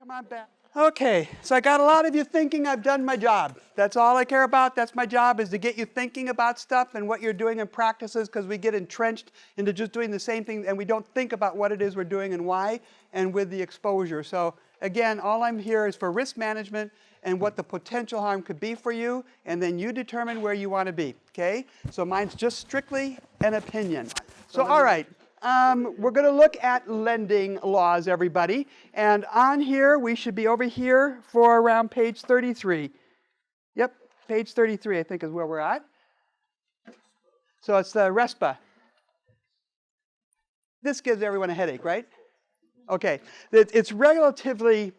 Come on back. Okay, so I got a lot of you thinking I've done my job. That's all I care about. That's my job, is to get you thinking about stuff and what you're doing in practices, because we get entrenched into just doing the same thing and we don't think about what it is we're doing and why, and with the exposure. So again, all I'm here is for risk management and what the potential harm could be for you, and then you determine where you want to be, okay? So mine's just strictly an opinion. So all right. We're going to look at lending laws, everybody. And on here, we should be over here for around page 33. Yep, page 33, I think, is where we're at. So it's the RESPA. This gives everyone a headache, right? Okay, it's relatively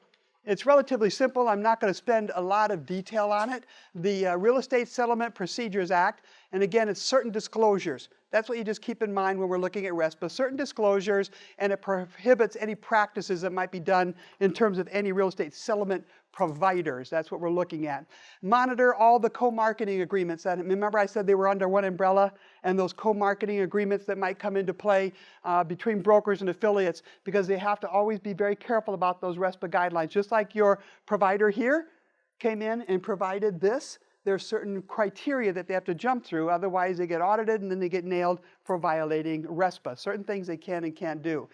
simple. I'm not going to spend a lot of detail on it. The Real Estate Settlement Procedures Act, and again, it's certain disclosures. That's what you just keep in mind when we're looking at RESPA. Certain disclosures, and it prohibits any practices that might be done in terms of any real estate settlement providers. That's what we're looking at. Monitor all the co-marketing agreements. That, remember I said they were under one umbrella, and those co-marketing agreements that might come into play between brokers and affiliates, because they have to always be very careful about those RESPA guidelines. Just like your provider here came in and provided this, there's certain criteria that they have to jump through, otherwise they get audited and then they get nailed for violating RESPA. Certain things they can and can't do.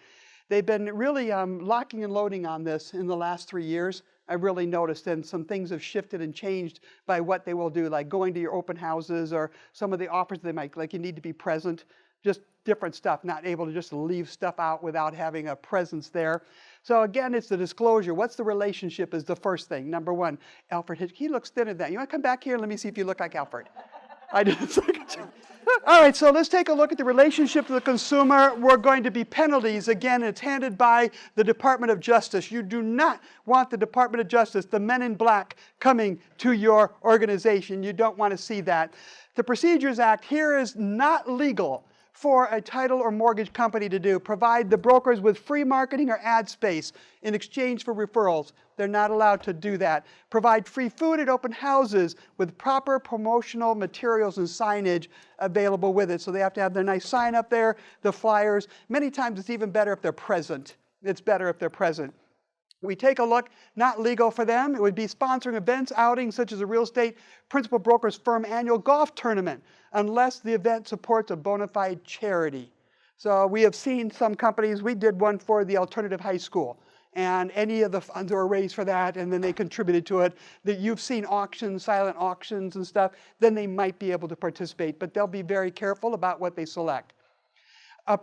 They've been really locking and loading on this in the last 3 years. I've really noticed, and some things have shifted and changed by what they will do, like going to your open houses or some of the offers they make, like you need to be present, just different stuff, not able to just leave stuff out without having a presence there. So again, it's the disclosure. What's the relationship is the first thing. Number one, Alfred Hitchcock, he looks thinner than that. You want to come back here and let me see if you look like Alfred. I did. All right, so let's take a look at the relationship to the consumer. We're going to be penalties. Again, it's handed by the Department of Justice. You do not want the Department of Justice, the men in black, coming to your organization. You don't want to see that. The Procedures Act here is not legal for a title or mortgage company to do. Provide the brokers with free marketing or ad space in exchange for referrals. They're not allowed to do that. Provide free food at open houses with proper promotional materials and signage available with it. So they have to have their nice sign up there, the flyers. Many times it's even better if they're present. It's better if they're present. We take a look, not legal for them. It would be sponsoring events, outings, such as a real estate principal broker's firm annual golf tournament, unless the event supports a bona fide charity. So we have seen some companies, we did one for the alternative high school, and any of the funds were raised for that, and then they contributed to it. That you've seen auctions, silent auctions and stuff, then they might be able to participate, but they'll be very careful about what they select.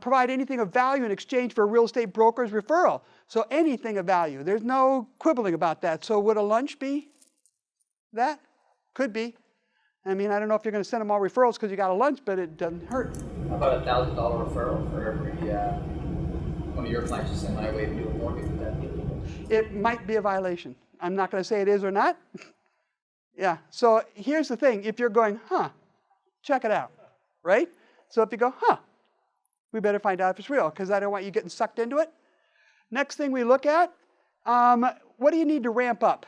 Provide anything of value in exchange for a real estate broker's referral. So anything of value. There's no quibbling about that. So would a lunch be that? Could be. I mean, I don't know if you're going to send them all referrals because you got a lunch, but it doesn't hurt. How about a $1,000 referral for every one of your clients you send my way to do a mortgage? Would that be illegal? It might be a violation. I'm not going to say it is or not. Yeah. So here's the thing. If you're going, check it out, right? So if you go, we better find out if it's real, because I don't want you getting sucked into it. Next thing we look at, what do you need to ramp up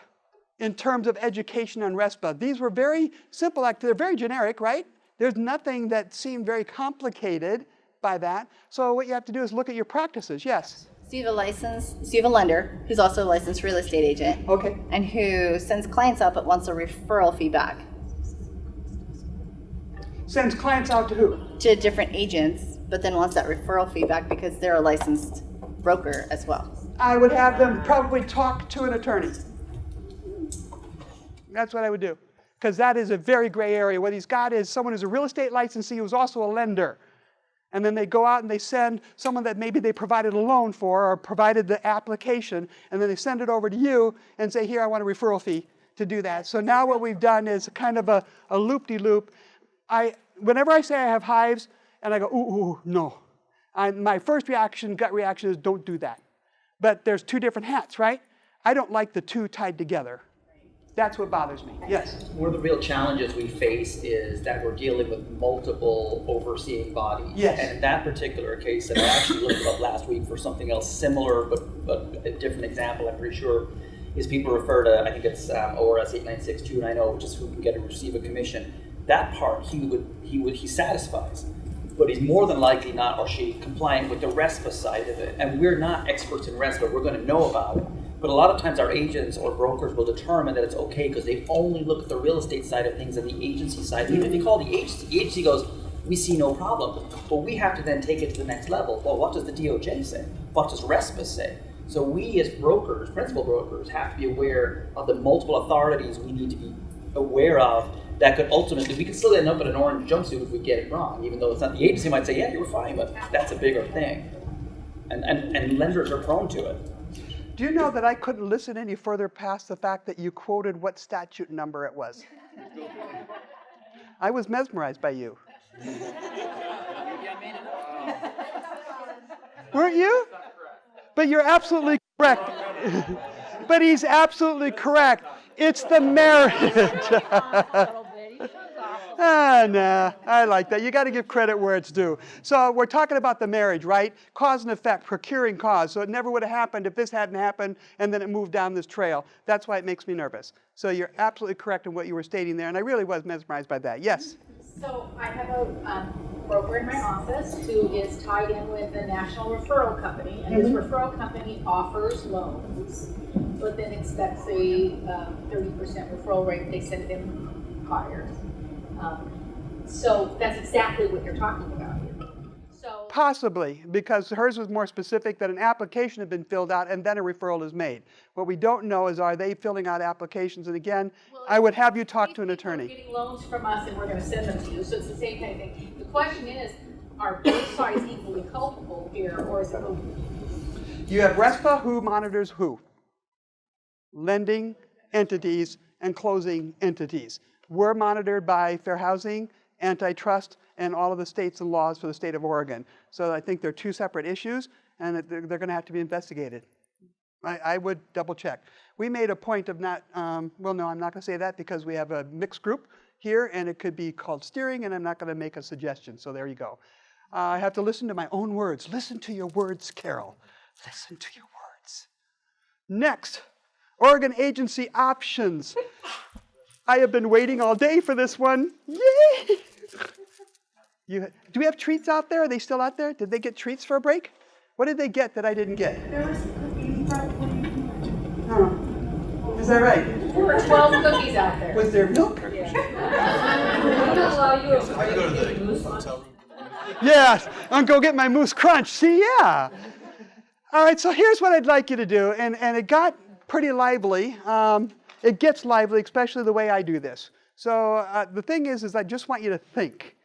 in terms of education on RESPA? These were very simple, they're very generic, right? There's nothing that seemed very complicated by that. So what you have to do is look at your practices. Yes? So you have a lender who's also a licensed real estate agent. Okay. And who sends clients out but wants a referral fee back. Sends clients out to who? To different agents, but then wants that referral fee back because they're a licensed broker as well. I would have them probably talk to an attorney. That's what I would do, because that is a very gray area. What he's got is someone who's a real estate licensee who's also a lender. And then they go out and they send someone that maybe they provided a loan for or provided the application, and then they send it over to you and say, here, I want a referral fee to do that. So now what we've done is kind of a loop-de-loop. Whenever I say I have hives, and I go, ooh, no. My first reaction, gut reaction is don't do that. But there's two different hats, right? I don't like the two tied together. That's what bothers me. Yes? One of the real challenges we face is that we're dealing with multiple overseeing bodies. Yes. And in that particular case that I actually looked up last week for something else similar, but a different example, I'm pretty sure, is people refer to, I think it's ORS 896-290, which is who can get and receive a commission. That part he satisfies. But he's more than likely not, or she, compliant with the RESPA side of it. And we're not experts in RESPA. We're going to know about it. But a lot of times our agents or brokers will determine that it's okay because they only look at the real estate side of things and the agency side. Even if you call the agency goes, we see no problem. But we have to then take it to the next level. Well, what does the DOJ say? What does RESPA say? So we as brokers, principal brokers, have to be aware of the multiple authorities we need to be aware of that could ultimately, we could still end up in an orange jumpsuit if we get it wrong, even though it's not, the agency might say, yeah, you were fine, but that's a bigger thing. And lenders are prone to it. Do you know that I couldn't listen any further past the fact that you quoted what statute number it was? I was mesmerized by you. Weren't you? But you're absolutely correct. But he's absolutely correct. It's the marriage. Nah, I like that. You got to give credit where it's due. So we're talking about the marriage, right? Cause and effect, procuring cause. So it never would have happened if this hadn't happened and then it moved down this trail. That's why it makes me nervous. So you're absolutely correct in what you were stating there, and I really was mesmerized by that. Yes? So I have a broker in my office who is tied in with the National Referral Company, and this referral company offers loans, but then expects a 30% referral rate if they send them buyers. So that's exactly what you're talking about here. So Possibly, because hers was more specific that an application had been filled out and then a referral is made. What we don't know is, are they filling out applications? And again, I would have you talk to an these people are attorney. getting loans from us and we're going to send them to you, so it's the same kind of thing. The question is, are both sides equally culpable here, or is it You have RESPA, who monitors who? Lending entities and closing entities. We're monitored by Fair Housing, Antitrust, and all of the states and laws for the state of Oregon. So I think they're two separate issues, and that they're going to have to be investigated. I would double check. We made a point of not, well, no, I'm not going to say that because we have a mixed group here, and it could be called steering, and I'm not going to make a suggestion. So there you go. I have to listen to my own words. Listen to your words, Carol. Listen to your words. Next, Oregon agency options. I have been waiting all day for this one. Yay! Do we have treats out there? Are they still out there? Did they get treats for a break? What did they get that I didn't get? There was cookies, probably. Oh, is that right? There were 12 cookies out there. Was there milk? Yes, I'm going to go get my Moose Crunch. See, yeah. All right, so here's what I'd like you to do, and it got pretty lively. It gets lively, especially the way I do this. So the thing is I just want you to think.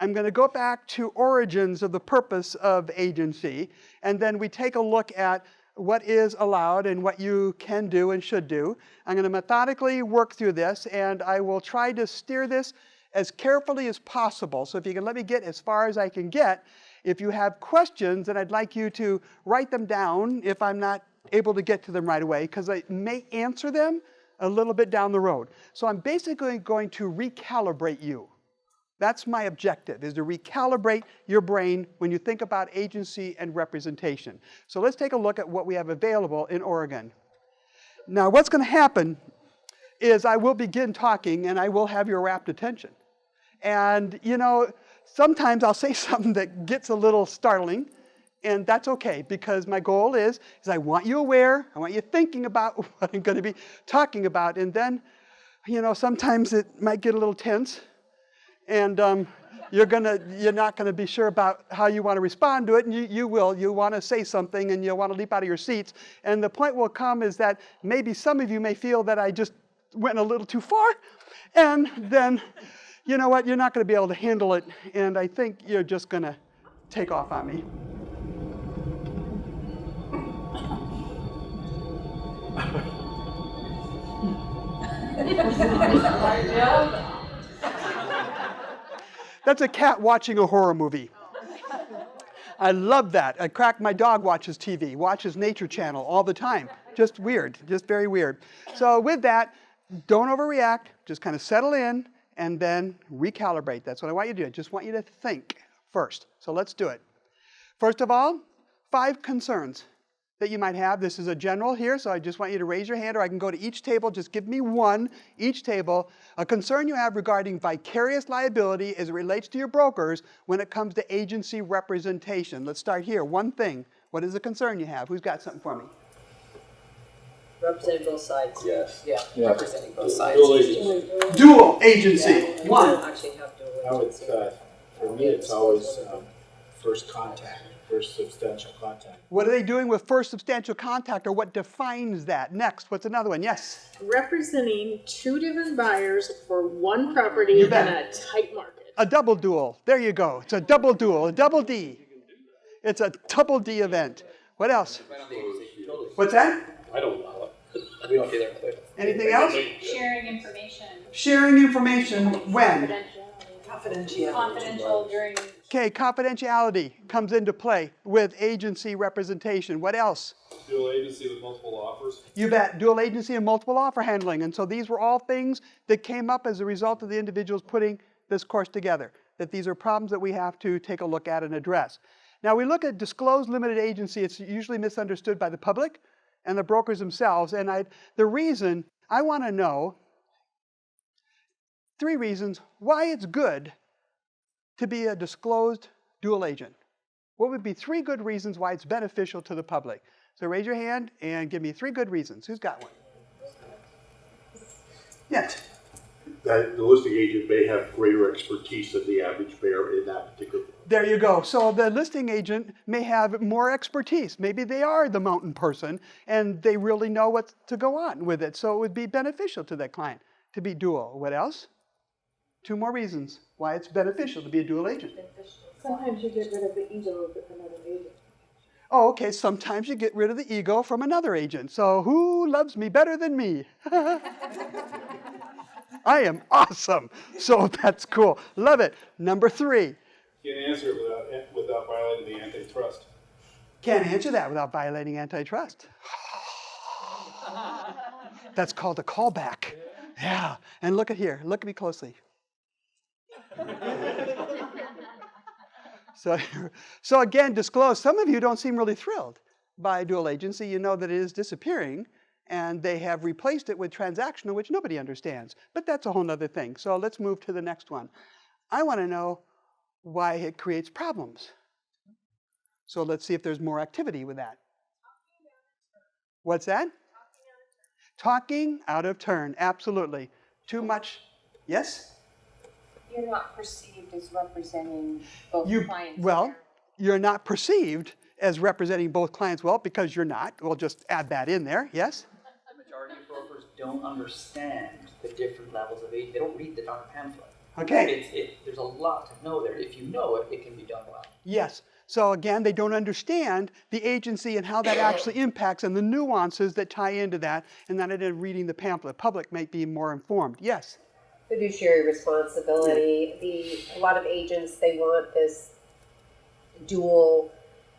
I'm going to go back to origins of the purpose of agency, and then we take a look at what is allowed and what you can do and should do. I'm going to methodically work through this, and I will try to steer this as carefully as possible. So if you can let me get as far as I can get, if you have questions, then I'd like you to write them down if I'm not able to get to them right away, because I may answer them a little bit down the road. So I'm basically going to recalibrate you. That's my objective, is to recalibrate your brain when you think about agency and representation. So let's take a look at what we have available in Oregon. Now, what's going to happen is I will begin talking and I will have your rapt attention. And, you know, sometimes I'll say something that gets a little startling, and that's okay, because my goal is I want you aware, I want you thinking about what I'm going to be talking about, and then, you know, sometimes it might get a little tense, and you're not going to be sure about how you want to respond to it, and you will. You want to say something, and you'll want to leap out of your seats, and the point will come is that maybe some of you may feel that I just went a little too far, and then, you know what, you're not going to be able to handle it, and I think you're just going to take off on me. That's a cat watching a horror movie. I love that. My dog watches TV, watches Nature Channel all the time. Just weird, just very weird. So with that, don't overreact, just kind of settle in and then recalibrate. That's what I want you to do. I just want you to think first. So let's do it. First of all, 5 concerns that you might have. This is a general here, so I just want you to raise your hand, or I can go to each table. Just give me one, each table. A concern you have regarding vicarious liability as it relates to your brokers when it comes to agency representation. Let's start here. One thing. What is the concern you have? Who's got something for me? Representing both sides. Yes. Yeah, Yeah. representing both sides. Dual agency. Dual agency, We one. don't actually have dual I would, agency. for me, it's always first contact, first substantial contact. What are they doing with first substantial contact, or what defines that? Next, what's another one? Yes? Representing two different buyers for one property You in bet. a tight market. A double dual. There you go. It's a double dual, a double D. It's a double D event. What else? Right on the agency, totally. What's that? I don't allow it. We don't either. Anything else? Sharing information, Sharing information when? confidential during. Okay, confidentiality comes into play with agency representation. What else? Dual agency with multiple offers. You bet. Dual agency and multiple offer handling. And so these were all things that came up as a result of the individuals putting this course together, that these are problems that we have to take a look at and address. Now, we look at disclosed limited agency. It's usually misunderstood by the public and the brokers themselves. And the reason I want to know, 3 reasons why it's good to be a disclosed dual agent. What would be 3 good reasons why it's beneficial to the public? So raise your hand and give me 3 good reasons. Who's got one? Yes. That the listing agent may have greater expertise than the average bear in that particular. There you go. So the listing agent may have more expertise. Maybe they are the mountain person and they really know what to go on with it. So it would be beneficial to that client to be dual. What else? 2 more reasons why it's beneficial to be a dual agent. Sometimes you get rid of the ego of another agent. Oh, okay. Sometimes you get rid of the ego from another agent. So who loves me better than me? I am awesome. So that's cool. Love it. Number 3. Can't answer it without violating the antitrust. Can't answer that without violating antitrust. That's called a callback. Yeah. And look at here. Look at me closely. So again, disclose. Some of you don't seem really thrilled by dual agency. You know that it is disappearing, and they have replaced it with transactional, which nobody understands. But that's a whole other thing. So let's move to the next one. I want to know why it creates problems. So let's see if there's more activity with that. What's that? Talking out of turn. Absolutely. Too much. Yes? You're not perceived as representing both clients. Well, you're not perceived as representing both clients well because you're not. We'll just add that in there. Yes? The majority of brokers don't understand the different levels of agency. They don't read the darn pamphlet. Okay. There's a lot to know there. If you know it, it can be done well. Yes. So again, they don't understand the agency and how that actually impacts and the nuances that tie into that, and that in reading the pamphlet. Public might be more informed. Yes? Fiduciary responsibility. A lot of agents, they want this dual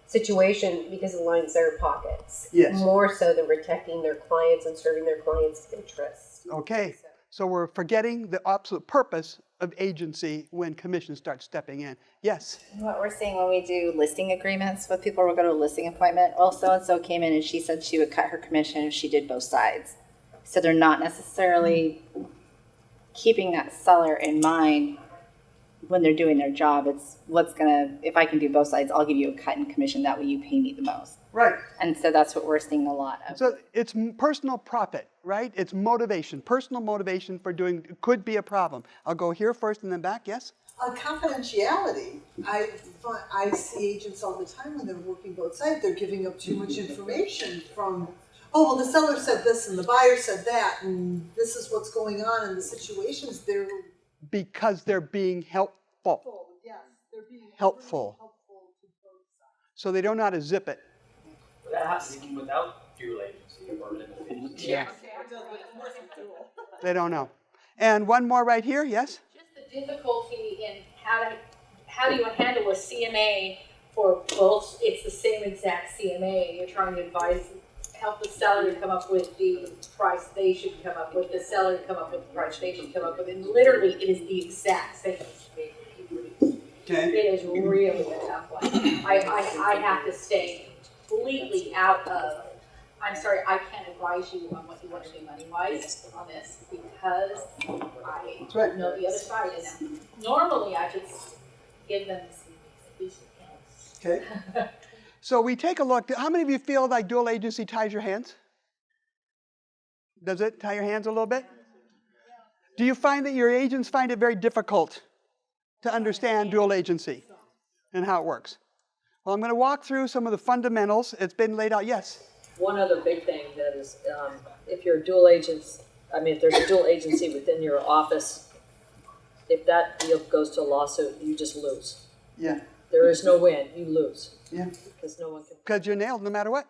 situation because it lines their pockets. Yes. More so than protecting their clients and serving their clients' interests. Okay. So we're forgetting the absolute purpose of agency when commission starts stepping in. Yes? What we're seeing when we do listing agreements with people, we'll go to a listing appointment. Well, so-and-so came in and she said she would cut her commission if she did both sides. So they're not necessarily keeping that seller in mind when they're doing their job. It's if I can do both sides, I'll give you a cut in commission. That way you pay me the most. Right. And so that's what we're seeing a lot of. So it's personal profit, right? It's motivation. Personal motivation for doing could be a problem. I'll go here first and then back. Yes? Confidentiality. I see agents all the time when they're working both sides. They're giving up too much information from, oh, well, the seller said this and the buyer said that, and this is what's going on in the situations. Because they're being helpful. Yes, they're being Helpful. to both sides. So they don't know how to zip it. But that happens even without dual agency or limited agency. Yeah. They don't know. And one more right here. Yes? Just the difficulty in how do you handle a CMA for both, it's the same exact CMA, you're trying to help the seller to come up with the price they should come up with, the seller to come up with the price they should come up with, and literally it is the exact same as Okay. It is really a tough one. I have to stay completely out of, I'm sorry, I can't advise you on what you want to do money-wise on this because I right. know the other side. And normally I just give them some accounts. Okay. So we take a look. How many of you feel like dual agency ties your hands? Does it tie your hands a little bit? Do you find that your agents find it very difficult to understand dual agency and how it works? Well, I'm going to walk through some of the fundamentals. It's been laid out. Yes? One other big thing that is, if you're dual agents, if there's a dual agency within your office, if that deal goes to a lawsuit, you just lose. Yeah. There is no win, you lose. Yeah. Because no one can. Because you're nailed no matter what.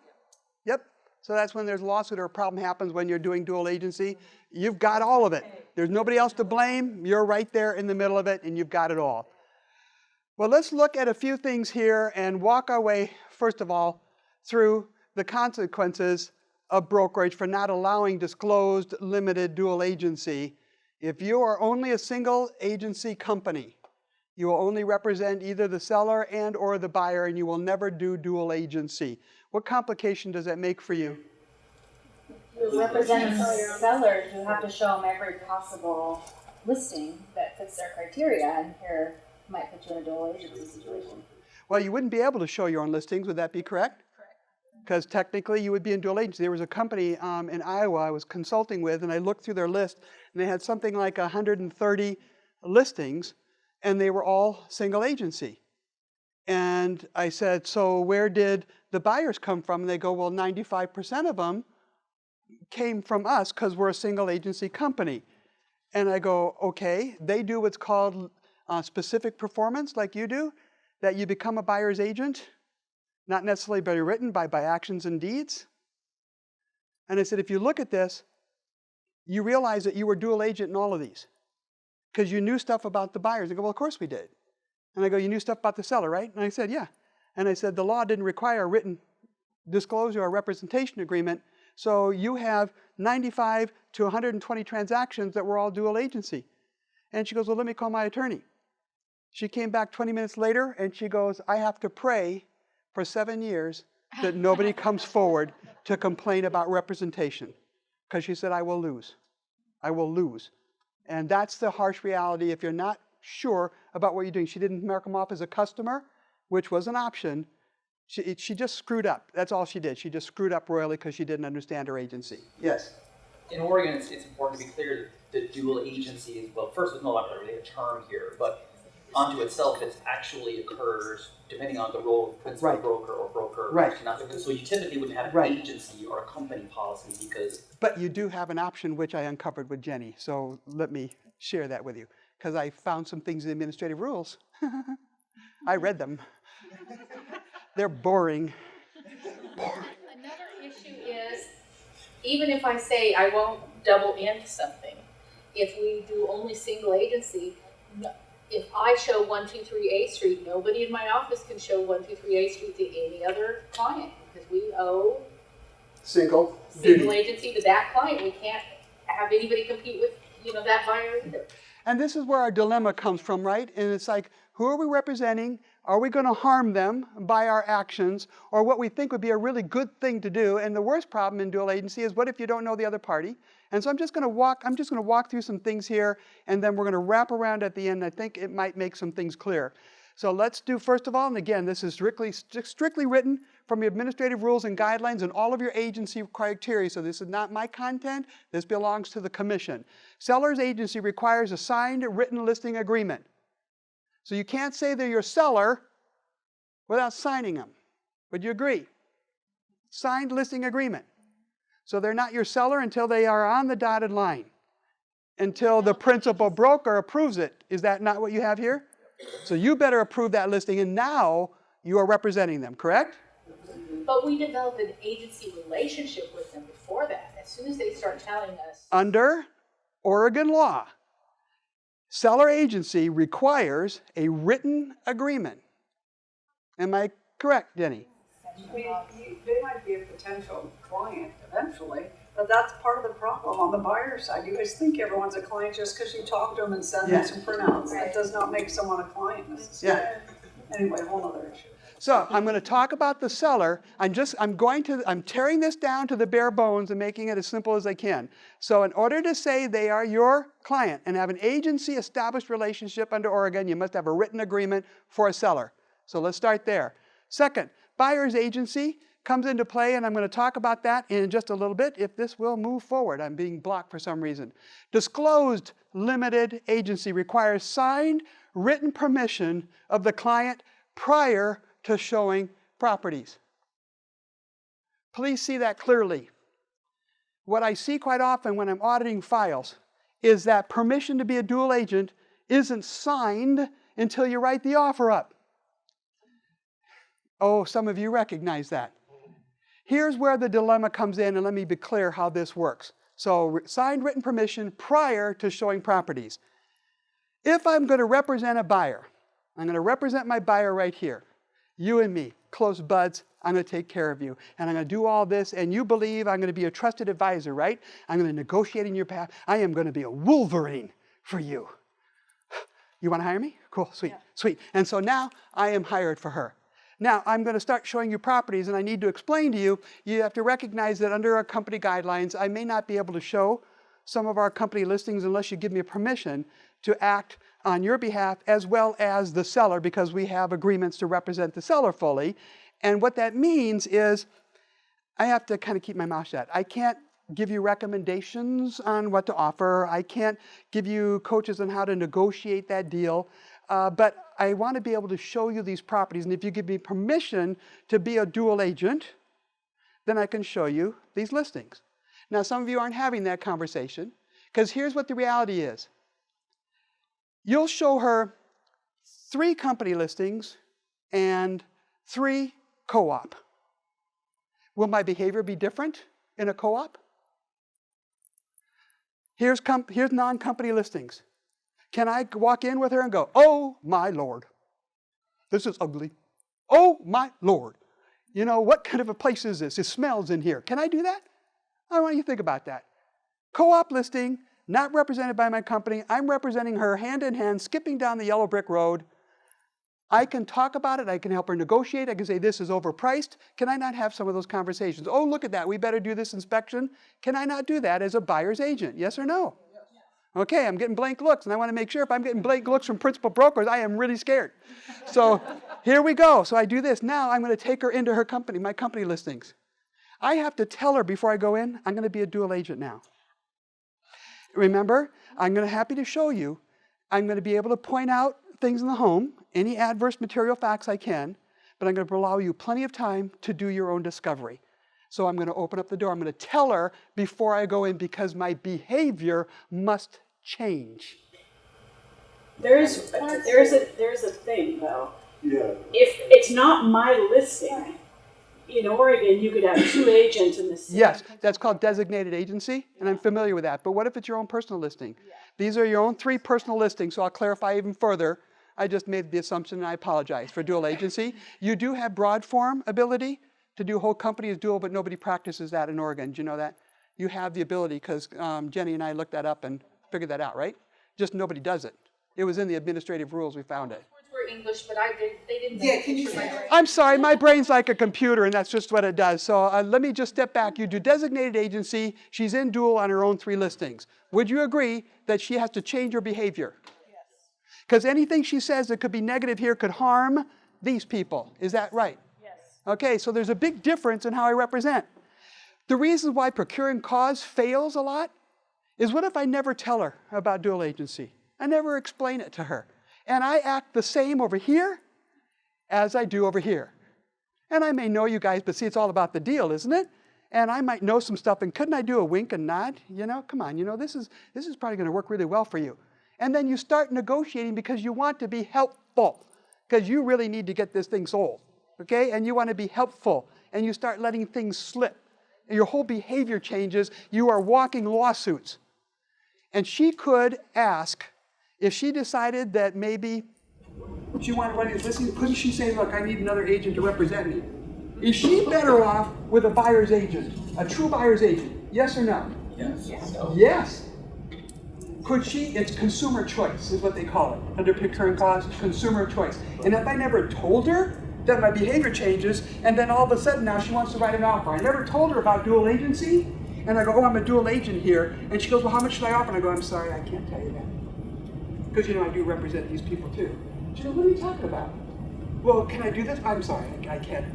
Yep. So that's when there's a lawsuit or a problem happens when you're doing dual agency. You've got all of it. There's nobody else to blame. You're right there in the middle of it, and you've got it all. Well, let's look at a few things here and walk our way, first of all, through the consequences of brokerage for not allowing disclosed limited dual agency. If you are only a single agency company, you will only represent either the seller and or the buyer, and you will never do dual agency. What complication does that make for you? You represent sellers, you have to show them every possible listing that fits their criteria, and here might put you in a dual agency situation. Well, you wouldn't be able to show your own listings. Would that be correct? Correct. Because technically you would be in dual agency. There was a company in Iowa I was consulting with, and I looked through their list, and they had something like 130 listings, and they were all single agency. And I said, so where did the buyers come from? And they go, well, 95% of them came from us because we're a single agency company. And I go, okay, they do what's called specific performance like you do, that you become a buyer's agent, not necessarily by written, by actions and deeds. And I said, if you look at this, you realize that you were dual agent in all of these because you knew stuff about the buyers. They go, well, of course we did. And I go, you knew stuff about the seller, right? And I said, yeah. And I said, the law didn't require a written disclosure or representation agreement, so you have 95 to 120 transactions that were all dual agency. And she goes, well, let me call my attorney. She came back 20 minutes later, and she goes, I have to pray for 7 years that nobody comes forward to complain about representation. Because she said, I will lose. I will lose. And that's the harsh reality if you're not sure about what you're doing. She didn't mark them off as a customer, which was an option. She just screwed up. That's all she did. She just screwed up royally because she didn't understand her agency. Yes? In Oregon, it's important to be clear that dual agency is, well, first, there's no longer really a term here, but unto itself, it actually occurs depending on the role of principal Right. broker or broker. Right. So you typically wouldn't have an Right. agency or a company policy because... But you do have an option, which I uncovered with Jenny. So let me share that with you, because I found some things in the administrative rules. I read them. They're boring. Another issue is, even if I say I won't double into something, if we do only single agency, if I show 123 A Street, nobody in my office can show 123 A Street to any other client because we owe Single single agency to that client. We can't have anybody compete with, that buyer either. And this is where our dilemma comes from, right? And it's like, who are we representing? Are we going to harm them by our actions, or what we think would be a really good thing to do? And the worst problem in dual agency is, what if you don't know the other party? And so I'm just going to walk through some things here, and then we're going to wrap around at the end. I think it might make some things clear. So let's do, first of all, and again, this is strictly written from the administrative rules and guidelines and all of your agency criteria. So this is not my content. This belongs to the commission. Seller's agency requires a signed written listing agreement. So you can't say they're your seller without signing them. Would you agree? Signed listing agreement. So they're not your seller until they are on the dotted line, until the principal broker approves it. Is that not what you have here? So you better approve that listing, and now you are representing them, correct? But we developed an agency relationship with them before that. As soon as they start telling us. Under Oregon law, seller agency requires a written agreement. Am I correct, Jenny? They might be a potential client eventually, but that's part of the problem on the buyer side. You guys think everyone's a client just because you talk to them and send them some printouts. That does not make someone a client necessarily. Yeah. Anyway, whole other issue. So I'm going to talk about the seller. I'm tearing this down to the bare bones and making it as simple as I can. So in order to say they are your client and have an agency established relationship under Oregon, you must have a written agreement for a seller. So let's start there. Second, buyer's agency comes into play, and I'm going to talk about that in just a little bit if this will move forward. I'm being blocked for some reason. Disclosed limited agency requires signed written permission of the client prior to showing properties. Please see that clearly. What I see quite often when I'm auditing files is that permission to be a dual agent isn't signed until you write the offer up. Oh, some of you recognize that. Here's where the dilemma comes in, and let me be clear how this works. So, signed written permission prior to showing properties. If I'm going to represent a buyer, I'm going to represent my buyer right here. You and me, close buds, I'm going to take care of you. And I'm going to do all this, and you believe I'm going to be a trusted advisor, right? I'm going to negotiate in your behalf. I am going to be a Wolverine for you. You want to hire me? Cool, sweet, sweet. And so now I am hired for her. Now, I'm going to start showing you properties, and I need to explain to you, you have to recognize that under our company guidelines, I may not be able to show some of our company listings unless you give me permission to act on your behalf as well as the seller, because we have agreements to represent the seller fully. And what that means is I have to kind of keep my mouth shut. I can't give you recommendations on what to offer. I can't give you coaches on how to negotiate that deal. But I want to be able to show you these properties. And if you give me permission to be a dual agent, then I can show you these listings. Now, some of you aren't having that conversation, because here's what the reality is. You'll show her 3 company listings and 3 co-op. Will my behavior be different in a co-op? Here's non-company listings. Can I walk in with her and go, oh my Lord, this is ugly. Oh my Lord, you know, what kind of a place is this? It smells in here. Can I do that? I want you to think about that. Co-op listing, not represented by my company. I'm representing her hand in hand, skipping down the yellow brick road. I can talk about it. I can help her negotiate. I can say this is overpriced. Can I not have some of those conversations? Oh, look at that. We better do this inspection. Can I not do that as a buyer's agent? Yes or no? Okay, I'm getting blank looks, and I want to make sure if I'm getting blank looks from principal brokers, I am really scared. So here we go. So I do this. Now I'm going to take her into her company, my company listings. I have to tell her before I go in, I'm going to be a dual agent now. Remember, I'm going to happy to show you. I'm going to be able to point out things in the home, any adverse material facts I can, but I'm going to allow you plenty of time to do your own discovery. So I'm going to open up the door. I'm going to tell her before I go in because my behavior must change. There's a thing though. Yeah. If it's not my listing, in Oregon, you could have 2 agents in the same. Yes, that's called designated agency, and I'm familiar with that. But what if it's your own personal listing? Yeah. These are your own 3 personal listings, so I'll clarify even further. I just made the assumption, and I apologize for dual agency. You do have broad form ability to do whole company as dual, but nobody practices that in Oregon. Do you know that? You have the ability because Jenny and I looked that up and figured that out, right? Just nobody does it. It was in the administrative rules we found it. Words were English, but they didn't. Yeah, can you say? I'm sorry, my brain's like a computer, and that's just what it does. So let me just step back. You do designated agency. She's in dual on her own 3 listings. Would you agree that she has to change her behavior? Yes. Because anything she says that could be negative here could harm these people. Is that right? Yes. Okay, so there's a big difference in how I represent. The reason why procuring cause fails a lot is what if I never tell her about dual agency? I never explain it to her. And I act the same over here as I do over here. And I may know you guys, but see, it's all about the deal, isn't it? And I might know some stuff, and couldn't I do a wink and nod? Come on, this is probably going to work really well for you. And then you start negotiating because you want to be helpful, because you really need to get this thing sold, okay? And you want to be helpful, and you start letting things slip. And your whole behavior changes. You are walking lawsuits. And she could ask, if she decided that maybe she wanted to run these listings, couldn't she say, look, I need another agent to represent me? Is she better off with a buyer's agent, a true buyer's agent? Yes or no? Yes. Yes. Could she, it's consumer choice is what they call it. Under procuring costs, consumer choice. And if I never told her that my behavior changes, and then all of a sudden now she wants to write an offer. I never told her about dual agency, and I go, oh, I'm a dual agent here. And she goes, well, how much should I offer? And I go, I'm sorry, I can't tell you that. Because, I do represent these people too. She goes, what are you talking about? Well, can I do this? I'm sorry, I can't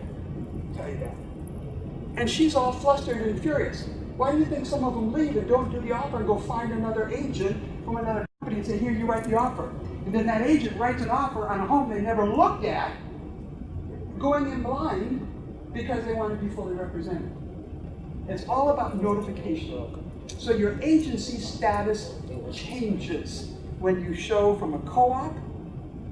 tell you that. And she's all flustered and furious. Why do you think some of them leave and don't do the offer and go find another agent from another company and say, here, you write the offer? And then that agent writes an offer on a home they never looked at, going in blind because they want to be fully represented. It's all about notification. So your agency status changes when you show from a co-op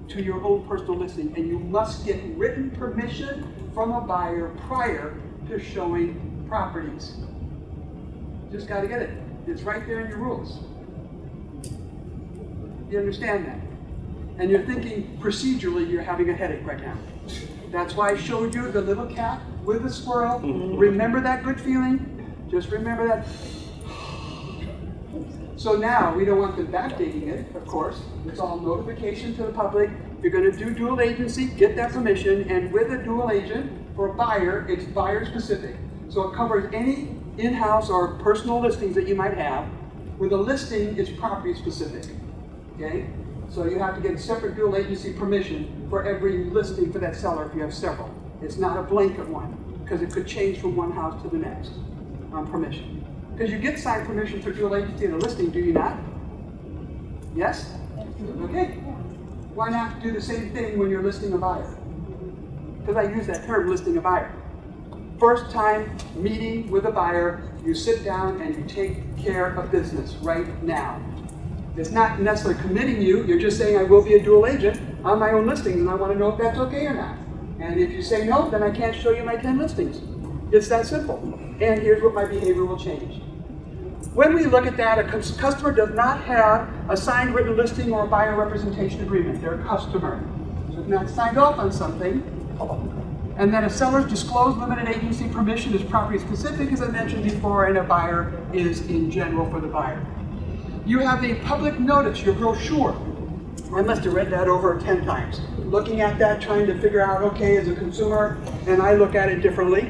to your own personal listing, and you must get written permission from a buyer prior to showing properties. Just got to get it. It's right there in your rules. You understand that? And you're thinking procedurally you're having a headache right now. That's why I showed you the little cat with the squirrel. Remember that good feeling? Just remember that. So now, we don't want them backdating it, of course. It's all notification to the public. If you're going to do dual agency, get that permission. And with a dual agent, for a buyer, it's buyer specific. So it covers any in-house or personal listings that you might have. With a listing, it's property specific. Okay? So you have to get separate dual agency permission for every listing for that seller if you have several. It's not a blanket one, because it could change from one house to the next on permission. Because you get signed permission for dual agency in a listing, do you not? Yes? Okay. Why not do the same thing when you're listing a buyer? Because I use that term, listing a buyer. First time meeting with a buyer, you sit down and you take care of business right now. It's not necessarily committing you, you're just saying I will be a dual agent on my own listings and I want to know if that's okay or not. And if you say no, then I can't show you my 10 listings. It's that simple. And here's what my behavior will change. When we look at that, a customer does not have a signed written listing or a buyer representation agreement. They're a customer. So if not signed off on something, and then a seller's disclosed limited agency permission is property specific, as I mentioned before, and a buyer is in general for the buyer. You have a public notice, your brochure. I must have read that over 10 times. Looking at that, trying to figure out, okay, as a consumer, and I look at it differently.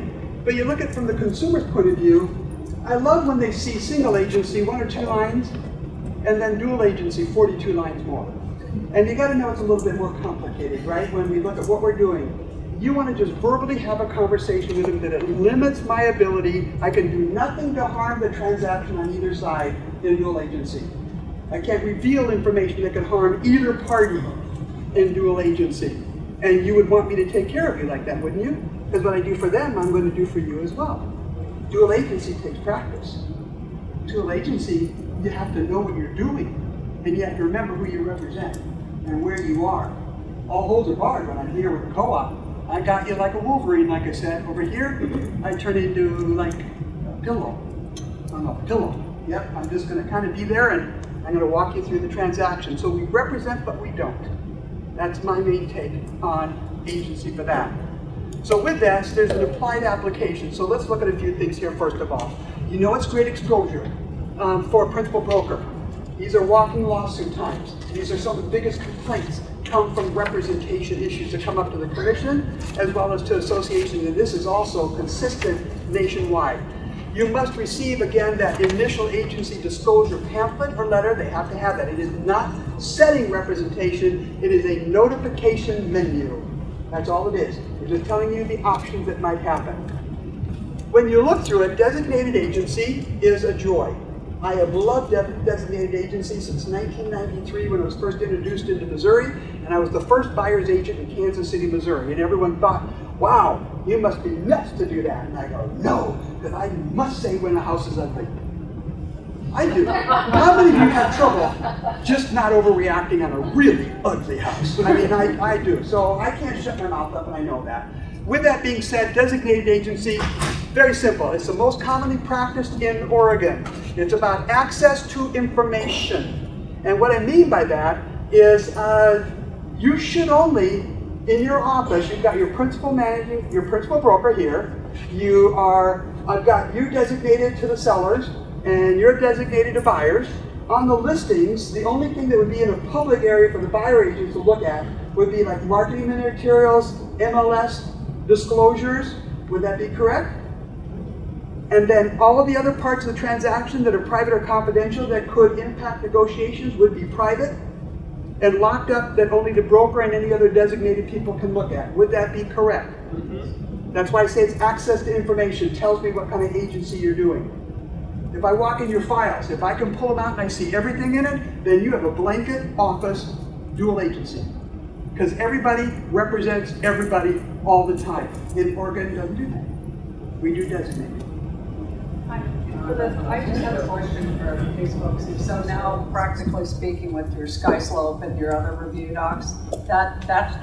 But you look at it from the consumer's point of view, I love when they see single agency, 1 or 2 lines, and then dual agency, 42 lines more. And you gotta know it's a little bit more complicated, right? When we look at what we're doing, you wanna just verbally have a conversation with them that it limits my ability. I can do nothing to harm the transaction on either side in dual agency. I can't reveal information that can harm either party in dual agency. And you would want me to take care of you like that, wouldn't you? Because what I do for them, I'm going to do for you as well. Dual agency takes practice. Dual agency, you have to know what you're doing. And you have to remember who you represent and where you are. All holds are barred when I'm here with the co-op. I got you like a Wolverine, like I said. Over here, I turn into like a pillow. I'm a pillow. Yep, I'm just going to kind of be there and I'm going to walk you through the transaction. So we represent, but we don't. That's my main take on agency for that. So with that, there's an applied application. So let's look at a few things here first of all. You know it's great exposure for a principal broker. These are walking lawsuit times. These are some of the biggest complaints come from representation issues that come up to the commission as well as to associations, and this is also consistent nationwide. You must receive, again, that initial agency disclosure pamphlet or letter. They have to have that. It is not setting representation. It is a notification menu. That's all it is. It's just telling you the options that might happen. When you look through it, designated agency is a joy. I have loved designated agency since 1993 when it was first introduced into Missouri, and I was the first buyer's agent in Kansas City, Missouri. And everyone thought, wow, you must be nuts to do that. And I go, no, because I must say when a house is ugly. I do. How many of you have trouble just not overreacting on a really ugly house? I mean, I do. So I can't shut my mouth up, and I know that. With that being said, designated agency, very simple. It's the most commonly practiced in Oregon. It's about access to information. And what I mean by that is you should only, in your office, you've got your principal managing, your principal broker here. I've got you designated to the sellers, and you're designated to buyers. On the listings, the only thing that would be in a public area for the buyer agents to look at would be like marketing materials, MLS, disclosures. Would that be correct? And then all of the other parts of the transaction that are private or confidential that could impact negotiations would be private and locked up that only the broker and any other designated people can look at. Would that be correct? That's why I say it's access to information. It tells me what kind of agency you're doing. If I walk in your files, if I can pull them out and I see everything in it, then you have a blanket office dual agency. Because everybody represents everybody all the time. And Oregon doesn't do that. We do designate. I just have a question for these folks. So now, practically speaking, with your SkySlope and your other review docs,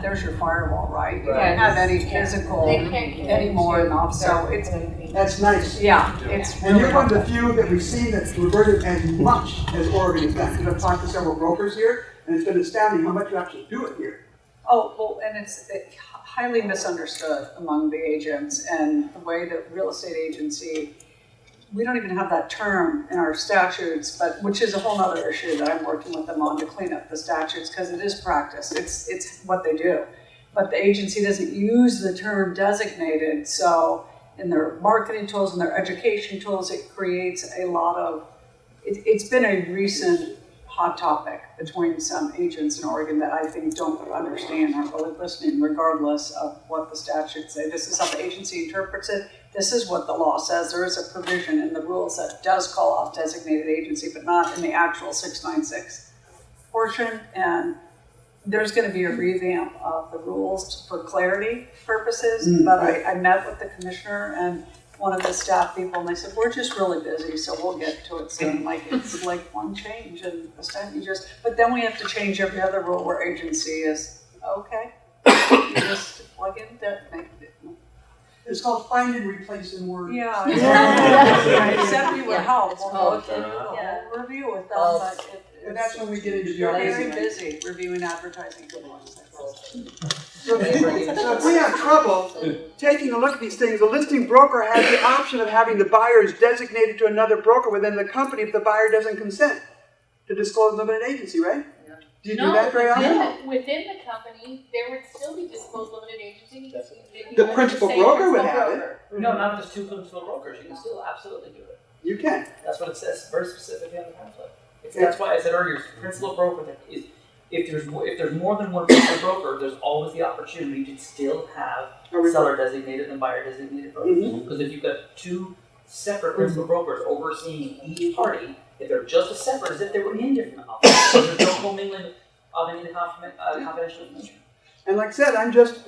there's your firewall, right? You don't have any physical anymore, enough. So it's That's nice. yeah, it's And really you're one of the helpful. few that we've seen that's reverted as much as Oregon has done. Because I've talked to several brokers here, and it's been astounding how much you actually do it here. Oh, well, and it's highly misunderstood among the agents, and the way that real estate agency, we don't even have that term in our statutes, but which is a whole other issue that I'm working with them on to clean up the statutes, because it is practice, it's what they do. But the agency doesn't use the term designated, so in their marketing tools and their education tools, it creates a lot of, it's been a recent hot topic between some agents in Oregon that I think don't understand, aren't really listening, regardless of what the statutes say. This is how the agency interprets it. This is what the law says. There is a provision in the rules that does call off designated agency, but not in the actual 696 portion. And there's going to be a revamp of the rules for clarity purposes. But I met with the commissioner and one of the staff people, and they said, we're just really busy, so we'll get to it soon. Like, it's like one change, and this time you just, but then we have to change every other rule where agency is, okay. You just plug in that, make it. It's called find and replace in Word. Yeah. I said we would help, we'll go through the Yeah. whole review with them, but And that's when we get into the you're very organizing. busy reviewing advertising. Good ones. So if we have trouble taking a look at these things, the listing broker has the option of having the buyers designated to another broker within the company if the buyer doesn't consent to disclose limited agency, right? Do you do that very often? Within the company, there would still be disclosed limited agency. The principal broker would have it. No, not if there's two principal brokers. You can still absolutely do it. You can. That's what it says very specifically in the pamphlet. That's why I said earlier, principal broker that is, if there's more than one principal broker, there's always the opportunity to still have seller designated and buyer designated brokers. Because if you've got two separate principal brokers overseeing each party, if they're just as separate as if they were in different offices, so there's no commingling of any of the confidential information. And like I said, I'm just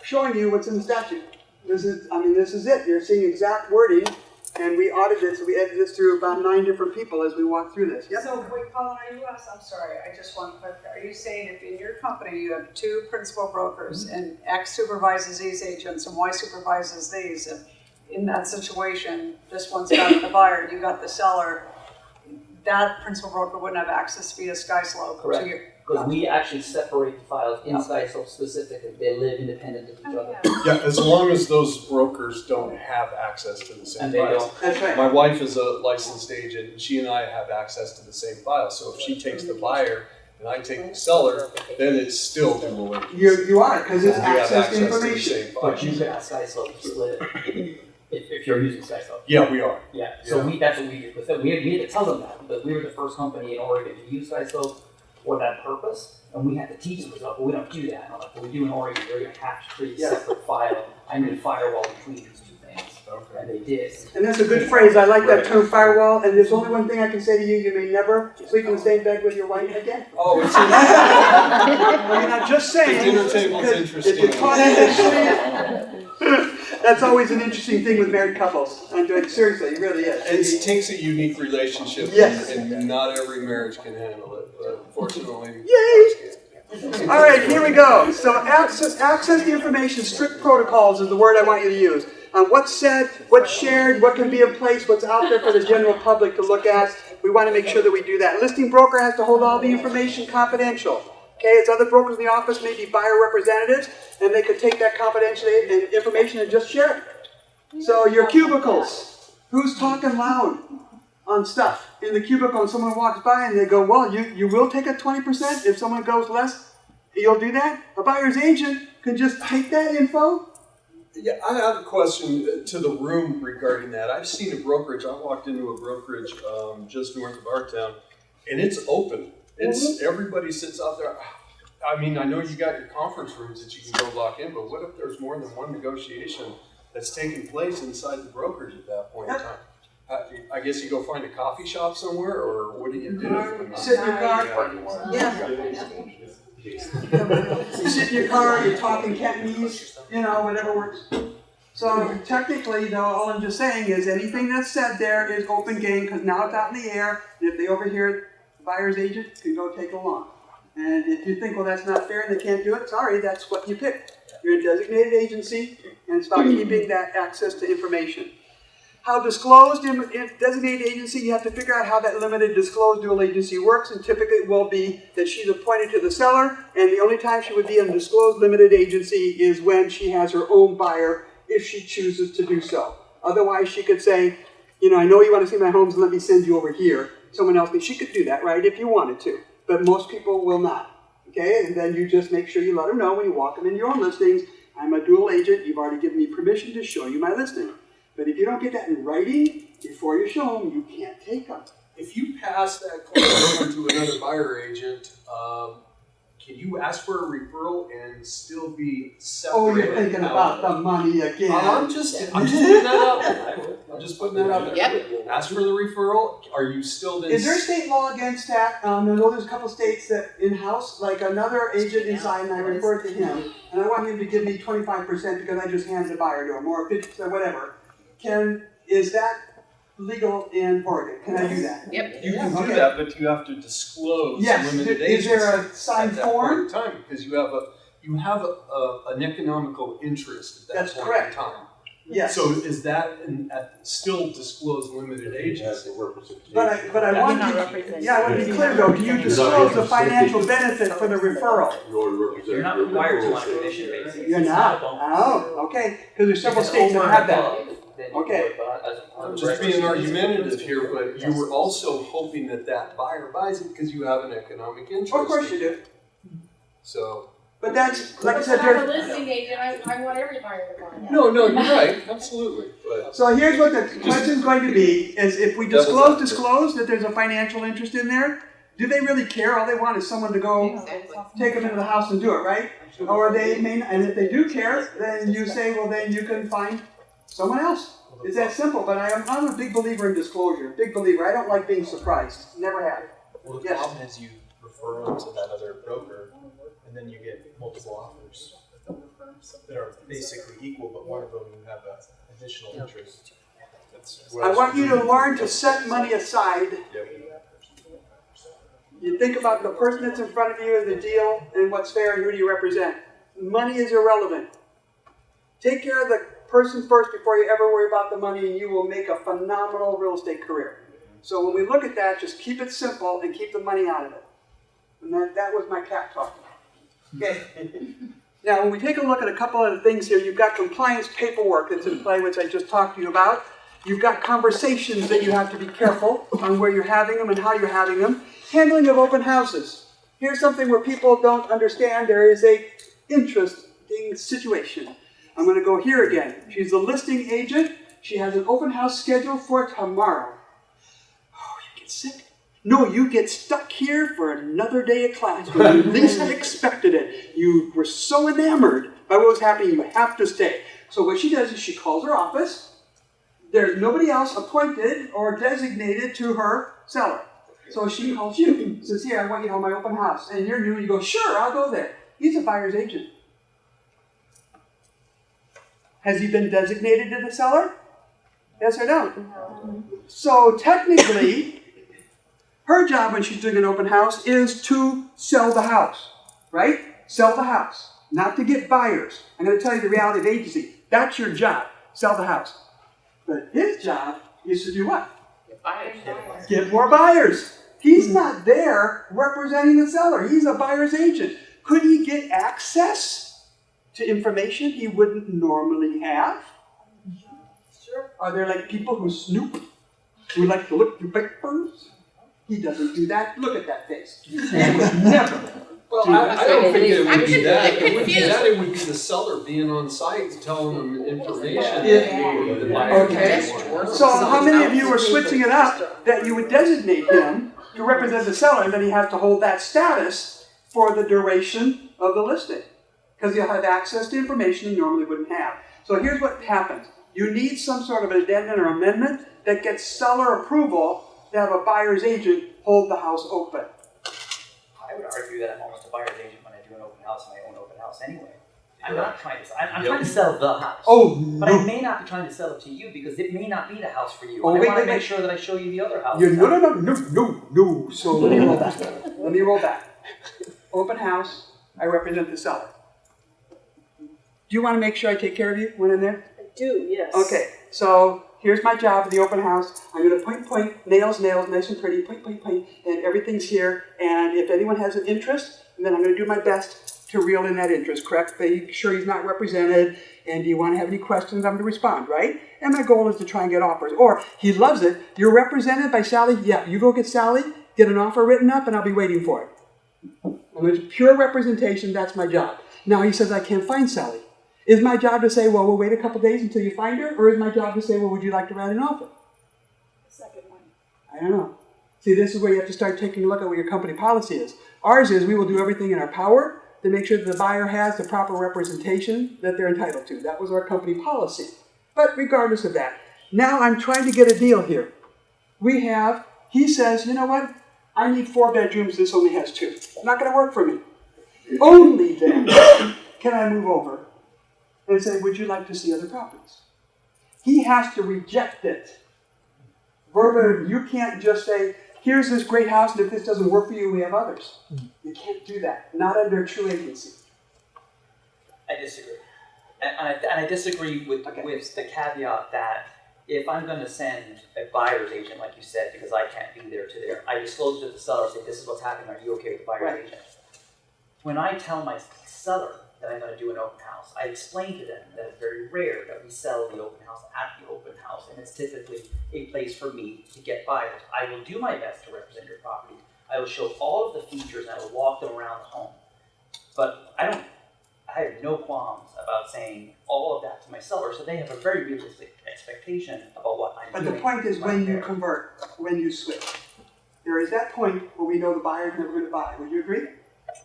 showing you what's in the statute. This is it. You're seeing exact wording, and we audited, so we edited this through about 9 different people as we walk through this. Yep. So wait, Colin, I'm sorry, I just want to clarify. Are you saying if in your company you have two principal brokers and X supervises these agents and Y supervises these, and in that situation, this one's got the buyer, you got the seller, that principal broker wouldn't have access via SkySlope? Correct. Because we actually separate the files in SkySlope specifically. They live independent of each other. Yeah, as long as those brokers don't have access to the same And they files. don't. That's right. My wife is a licensed agent, and she and I have access to the same file. So if she takes the buyer and I take the seller, then it's still dual agency. You are, because it's We have access to the information. same file. But you got SkySlope split if you're using SkySlope. Yeah, we are. Yeah. So that's what we did. Because we had to tell them that, but we were the first company in Oregon to use SkySlope for that purpose, and we had to teach them, well, we don't do that. And I'm like, well, we do in Oregon, you're going to have to create a separate file. I need a firewall between these two things. Okay. And they did. And that's a good phrase. I like that term, firewall. And there's only one thing I can say to you: you may never sleep in the same bed with your wife again. Oh, it's I mean, I'm just saying. The dinner table's interesting. If you're caught in this sleep, that's always an interesting thing with married couples. I'm doing seriously, it really is. It takes a unique relationship, Yes. and not every marriage can handle it. But fortunately, Yay! All right, here we go. So access the information, strict protocols is the word I want you to use. What's said, what's shared, what can be in place, what's out there for the general public to look at. We want to make sure that we do that. Listing broker has to hold all the information confidential. Okay, it's other brokers in the office, maybe buyer representatives, and they could take that confidential information and just share it. So your cubicles, who's talking loud on stuff in the cubicle and someone walks by and they go, well, you will take a 20% if someone goes less, you'll do that? A buyer's agent can just take that info. yeah, I have a question to the room regarding that. I've seen a brokerage. I walked into a brokerage just north of our town, and it's open. It's everybody sits out there. I mean, I know you got your conference rooms that you can go lock in, but what if there's more than one negotiation that's taking place inside the brokerage at that point in time. I guess you go find a coffee shop somewhere, or what do you do? Sit in your car. Yeah. You sit in your car, you're talking Cantonese, whatever works. So technically, though, all I'm just saying is anything that's said there is open game, because now it's out in the air, and if they overhear it, the buyer's agent can go take a loan. And if you think, well, that's not fair and they can't do it, sorry, that's what you picked. You're a designated agency, and it's about keeping that access to information. How disclosed in designated agency, you have to figure out how that limited disclosed dual agency works, and typically it will be that she's appointed to the seller, and the only time she would be in a disclosed limited agency is when she has her own buyer, if she chooses to do so. Otherwise, she could say, I know you want to see my homes, let me send you over here. Someone else, she could do that, right, if you wanted to, but most people will not, okay? And then you just make sure you let them know when you walk them in your own listings, I'm a dual agent, you've already given me permission to show you my listing. But if you don't get that in writing before you show them, you can't take them. If you pass that client on to another buyer agent, can you ask for a referral and still be separated? Oh, you're thinking about the money again. I'm just putting that out there. I'm just putting that out there. Yep. Ask for the referral. Are you still then? Is there state law against that? I know there's a couple states that in-house, like another agent inside, and I referred to him, and I want him to give me 25% because I just handed the buyer to him, or 50%, whatever. Is that legal in Oregon? Can I do that? Yep. You can do that, but you have to disclose limited agency. Is there a signed form? At that point in time, because you have an economical interest at that That's point correct. in time. Yes. So is that still disclosed limited agency? But I want to be clear though. Do you disclose the financial benefit for the referral? You're not required to on a commission basis. You're not. Oh, okay. Because there's several states that have that. Okay. I'm just being argumentative here, but you were also hoping that buyer buys it because you have an economic interest. Of course you do. So. But that's, like I said, If I'm a listing agent, I want every buyer to buy it. No, you're right, absolutely. But so here's what the question's going to be, is if we disclose that there's a financial interest in there, do they really care? All they want is someone to go take them into the house and do it, right? Or they may, and if they do care, then you say, well, then you can find someone else. It's that simple, but I'm a big believer in disclosure. Big believer. I don't like being surprised. Never have. Well, the problem is you refer them to that other broker, and then you get multiple offers that are basically equal, but one of them you have an additional interest. I want you to learn to set money aside. You think about the person that's in front of you and the deal and what's fair and who do you represent. Money is irrelevant. Take care of the person first before you ever worry about the money, and you will make a phenomenal real estate career. So when we look at that, just keep it simple and keep the money out of it. And that was my cat talking. Okay. Now, when we take a look at a couple of things here, you've got compliance paperwork that's in play, which I just talked to you about. You've got conversations that you have to be careful on where you're having them and how you're having them. Handling of open houses. Here's something where people don't understand. There is a interesting situation. I'm going to go here again. She's a listing agent. She has an open house scheduled for tomorrow. Oh, you get sick? No, you get stuck here for another day of class when you least expected it. You were so enamored by what was happening, you have to stay. So what she does is she calls her office. There's nobody else appointed or designated to her seller. So she calls you, says, here, I want you to have my open house. And you're new, you go, sure, I'll go there. He's a buyer's agent. Has he been designated to the seller? Yes or no? No. So technically, her job when she's doing an open house is to sell the house, right? Sell the house, not to get buyers. I'm going to tell you the reality of agency. That's your job, sell the house. But his job is to do what? Get more buyers. He's not there representing the seller. He's a buyer's agent. Could he get access to information he wouldn't normally have? Sure. Are there like people who snoop, who like to look through papers? He doesn't do that. Look at that face. He would never. Well, I don't think it would be that. It would be that. It would be the seller being on site telling them information. Okay. So how many of you are switching it up that you would designate him to represent the seller, and then he has to hold that status for the duration of the listing? Because he'll have access to information he normally wouldn't have. So here's what happens. You need some sort of addendum or amendment that gets seller approval to have a buyer's agent hold the house open. I would argue that I'm almost a buyer's agent when I do an open house in my own open house anyway. I'm not trying to. I'm trying to sell the house. Oh, but I may not be trying to sell it to you because it may not be the house for you. Oh, and wait, I want wait, to make wait. sure that I show you the other house. No. So let me roll back. Let me roll back. Open house, I represent the seller. Do you want to make sure I take care of you when I'm there? I do, yes. Okay, so here's my job at the open house. I'm going to point, nails, nice and pretty, point, and everything's here. And if anyone has an interest, then I'm going to do my best to reel in that interest, correct? Make sure he's not represented, and do you want to have any questions, I'm going to respond, right? And my goal is to try and get offers. Or, he loves it, you're represented by Sally, yeah, you go get Sally, get an offer written up, and I'll be waiting for it. And it's pure representation, that's my job. Now he says I can't find Sally. Is my job to say, well, we'll wait a couple days until you find her? Or is my job to say, well, would you like to write an offer? The second one. I don't know. See, this is where you have to start taking a look at what your company policy is. Ours is we will do everything in our power to make sure that the buyer has the proper representation that they're entitled to. That was our company policy. But regardless of that, now I'm trying to get a deal here. He says, you know what? I need 4 bedrooms, this only has 2. It's not going to work for me. Only then can I move over and say, would you like to see other properties? He has to reject it. Verbatim, you can't just say, here's this great house, and if this doesn't work for you, we have others. You can't do that, not under true agency. I disagree. And I disagree with the caveat that if I'm going to send a buyer's agent, like you said, because I can't be there to there, I disclose it to the seller, say, this is what's happening, are you okay with the buyer's agent? When I tell my seller that I'm going to do an open house, I explain to them that it's very rare that we sell the open house at the open house, and it's typically a place for me to get buyers. I will do my best to represent your property. I will show all of the features and I will walk them around the home. But I have no qualms about saying all of that to my seller, so they have a very realistic expectation about what I'm doing. But the point is when you convert, when you switch. There is that point where we know the buyer's never going to buy. Would you agree?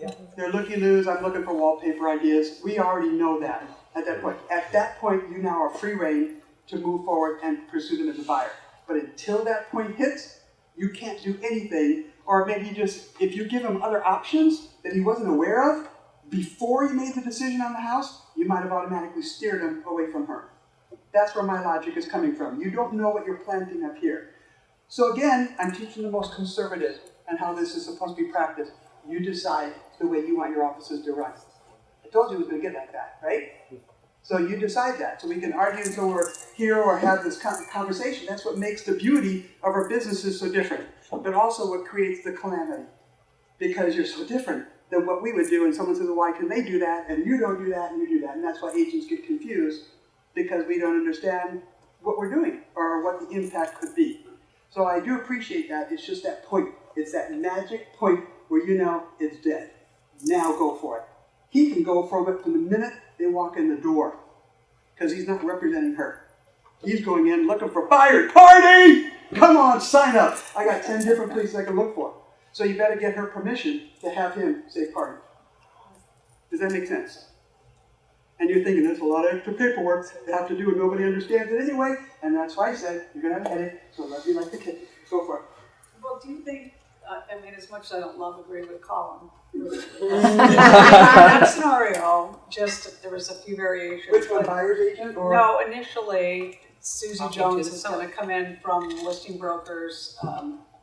Yeah. They're looky-loos, I'm looking for wallpaper ideas. We already know that at that point. At that point, you now are free reign to move forward and pursue them as a buyer. But until that point hits, you can't do anything, or maybe just, if you give him other options that he wasn't aware of, before you made the decision on the house, you might have automatically steered him away from her. That's where my logic is coming from. You don't know what you're planting up here. So again, I'm teaching the most conservative and how this is supposed to be practiced. You decide the way you want your offices to run. I told you it was going to get like that, right? So you decide that. So we can argue until we're here or have this conversation. That's what makes the beauty of our businesses so different, but also what creates the calamity. Because you're so different than what we would do, and someone says, well, why can they do that, and you don't do that, and you do that. And that's why agents get confused, because we don't understand what we're doing or what the impact could be. So I do appreciate that. It's just that point. It's that magic point where you know it's dead. Now go for it. He can go from it from the minute they walk in the door, because he's not representing her. He's going in looking for buyers. Party! Come on, sign up. I got 10 different places I can look for. So you better get her permission to have him say party. Does that make sense? And you're thinking there's a lot of extra paperwork they have to do and nobody understands it anyway. And that's why I said you're going to have a headache, so let me like the kid. Go for it. Well, do you think, I mean, as much as I don't love agreeing with Colin, in that scenario, just there was a few variations. Which one, buyer's agent or? No, initially, Susie Jones is going to come in from listing brokers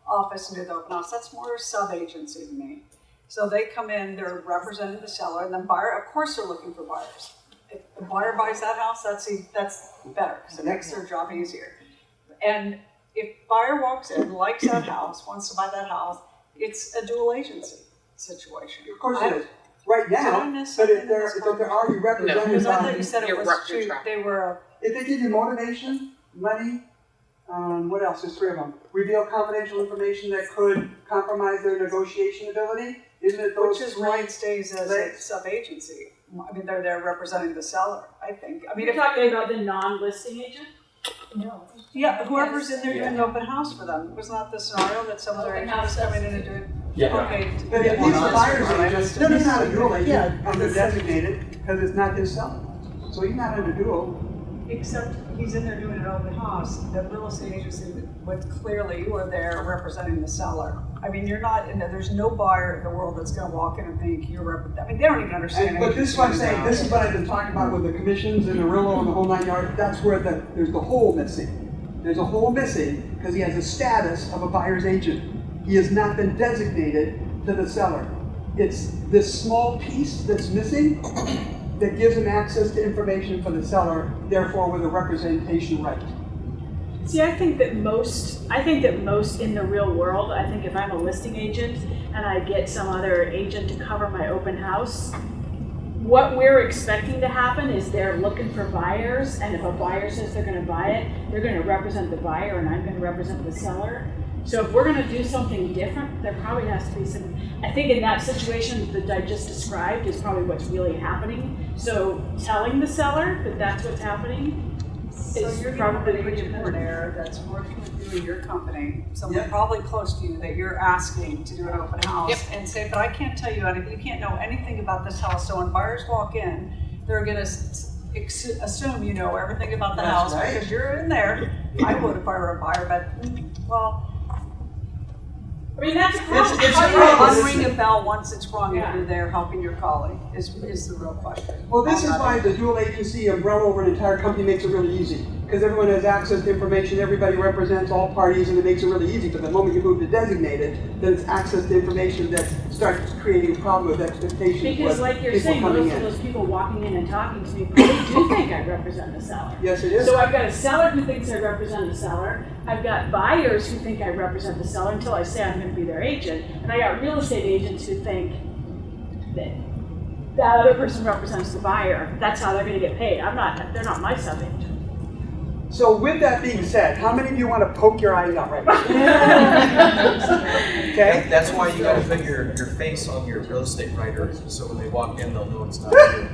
office and do the open house. That's more sub-agency to me. So they come in, they're representing the seller, and then buyer, of course they're looking for buyers. If the buyer buys that house, that's better, because it makes their job easier. And if buyer walks in, likes that house, wants to buy that house, it's a dual agency situation. Of course it is. Right now, but if they're already represented Because I thought by, you said it was true, they were. if they give you motivation, money, what else? There's 3 of them. Reveal confidential information that could compromise their negotiation ability. Isn't it those? Which is why it stays as a sub-agency. I mean, they're there representing the seller, I think. I mean, You're talking about the non-listing agent? No. Yeah, whoever's in there doing the open house for them. Wasn't that the scenario that some of their agents coming in and doing? Yeah. Okay. But if he's a buyer's agent, he's not a dual agent under designated because it's not his seller. So he's not under dual. Except he's in there doing an open house, the real estate agency would clearly, you are there representing the seller. I mean, you're not, in there, there's no buyer in the world that's gonna walk in and think I mean, they don't even understand. But this is what I'm saying, this is what I've been talking about with the commissions and the Rillo and the whole 9 yards. That's where there's the hole missing. There's a hole missing because he has a status of a buyer's agent. He has not been designated to the seller. It's this small piece that's missing that gives him access to information for the seller, therefore with a representation right. See, I think that most in the real world, I think if I'm a listing agent and I get some other agent to cover my open house, what we're expecting to happen is they're looking for buyers, and if a buyer says they're going to buy it, they're going to represent the buyer and I'm going to represent the seller. So if we're going to do something different, there probably has to be some, I think in that situation that I just described is probably what's really happening. So telling the seller that that's what's happening So is you're probably probably pretty an good. there that's working with you in your company, someone Yep. probably close to you that you're asking to do an open house and say, but I can't tell you anything, you can't know anything about this house. So when buyers walk in, they're gonna assume you know everything about the That's house right. because you're in there. I would if I were a buyer, but well, I mean, that's a problem. It's how a do problem. you unring a bell once it's rung Yeah. if you're there helping your colleague is the real question. Well, this is why the dual agency umbrella over an entire company makes it really easy. Because everyone has access to information, everybody represents all parties, and it makes it really easy. But the moment you move to designated, then it's access to information that starts creating a problem with expectations. Because with like you're people saying, coming most of in. those people walking in and talking to me probably do think I represent the seller. Yes, it is. So I've got a seller who thinks I represent the seller. I've got buyers who think I represent the seller until I say I'm going to be their agent. And I got real estate agents who think that that other person represents the buyer. That's how they're going to get paid. They're not my sub-agent. So with that being said, how many of you want to poke your eyes out right now? Okay? That's why you gotta put your face on your real estate writer, so when they walk in, they'll know it's not you.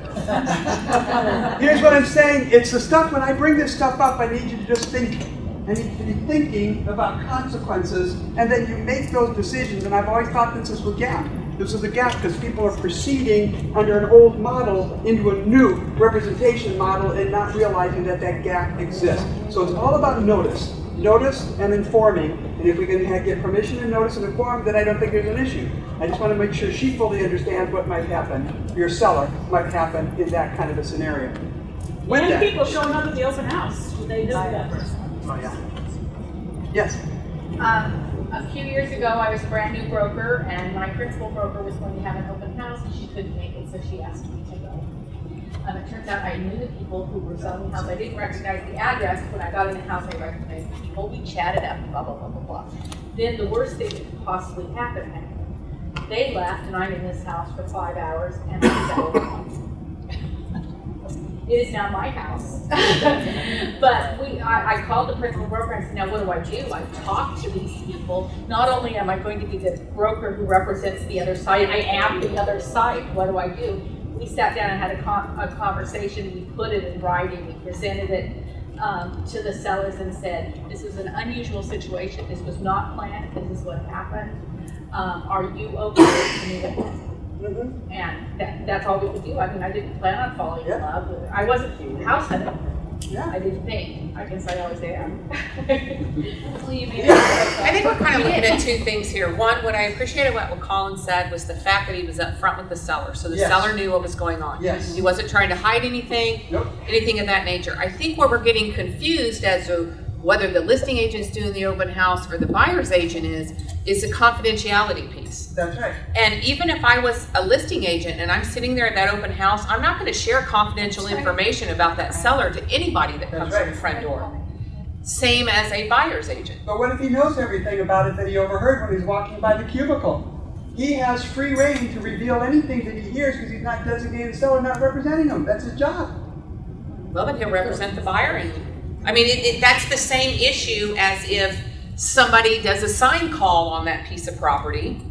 Here's what I'm saying. It's the stuff, when I bring this stuff up, I need you to just think. I need you to be thinking about consequences, and then you make those decisions. And I've always thought this is a gap. This is a gap because people are proceeding under an old model into a new representation model and not realizing that that gap exists. So it's all about notice. Notice and informing. And if we can get permission and notice and inform, then I don't think there's an issue. I just want to make sure she fully understands what might happen, your seller might happen in that kind of a scenario. With And that- people showing up at the open house. They know that person. Oh, yeah. Yes. A few years ago, I was a brand new broker, and my principal broker was going to have an open house, and she couldn't make it, so she asked me to go. It turns out I knew the people who were selling the house. I didn't recognize the address. When I got in the house, I recognized the people. We chatted up, blah, blah, blah, blah, blah. Then the worst thing that could possibly happen happened. They left, and I'm in this house for 5 hours, and I said, it is now my house. But I called the principal broker and said, now what do I do? I talked to these people. Not only am I going to be the broker who represents the other side, I am the other side. What do I do? We sat down and had a conversation. We put it in writing. We presented it to the sellers and said, this is an unusual situation. This was not planned. This is what happened. Are you okay with me to move? Mm-hmm. And that's all we could do. I mean, I didn't plan on falling in love. I wasn't house hunting. Yeah. I didn't think. I guess I always am. I think we're kind of looking at two things here. One, what I appreciated what Colin said was the fact that he was up front with the seller. So the Yes. seller knew what was going on. Yes. He wasn't trying to hide anything, Nope. anything of that nature. I think where we're getting confused as to whether the listing agent's doing the open house or the buyer's agent is the confidentiality piece. That's right. And even if I was a listing agent and I'm sitting there at that open house, I'm not going to share confidential information about that seller to anybody that comes right. to the front door. Same as a buyer's agent. But what if he knows everything about it that he overheard when he's walking by the cubicle? He has free reign to reveal anything that he hears because he's not designated seller, not representing him. That's his job. Well, then he'll represent the buyer. And I mean, that's the same issue as if somebody does a sign call on that piece of property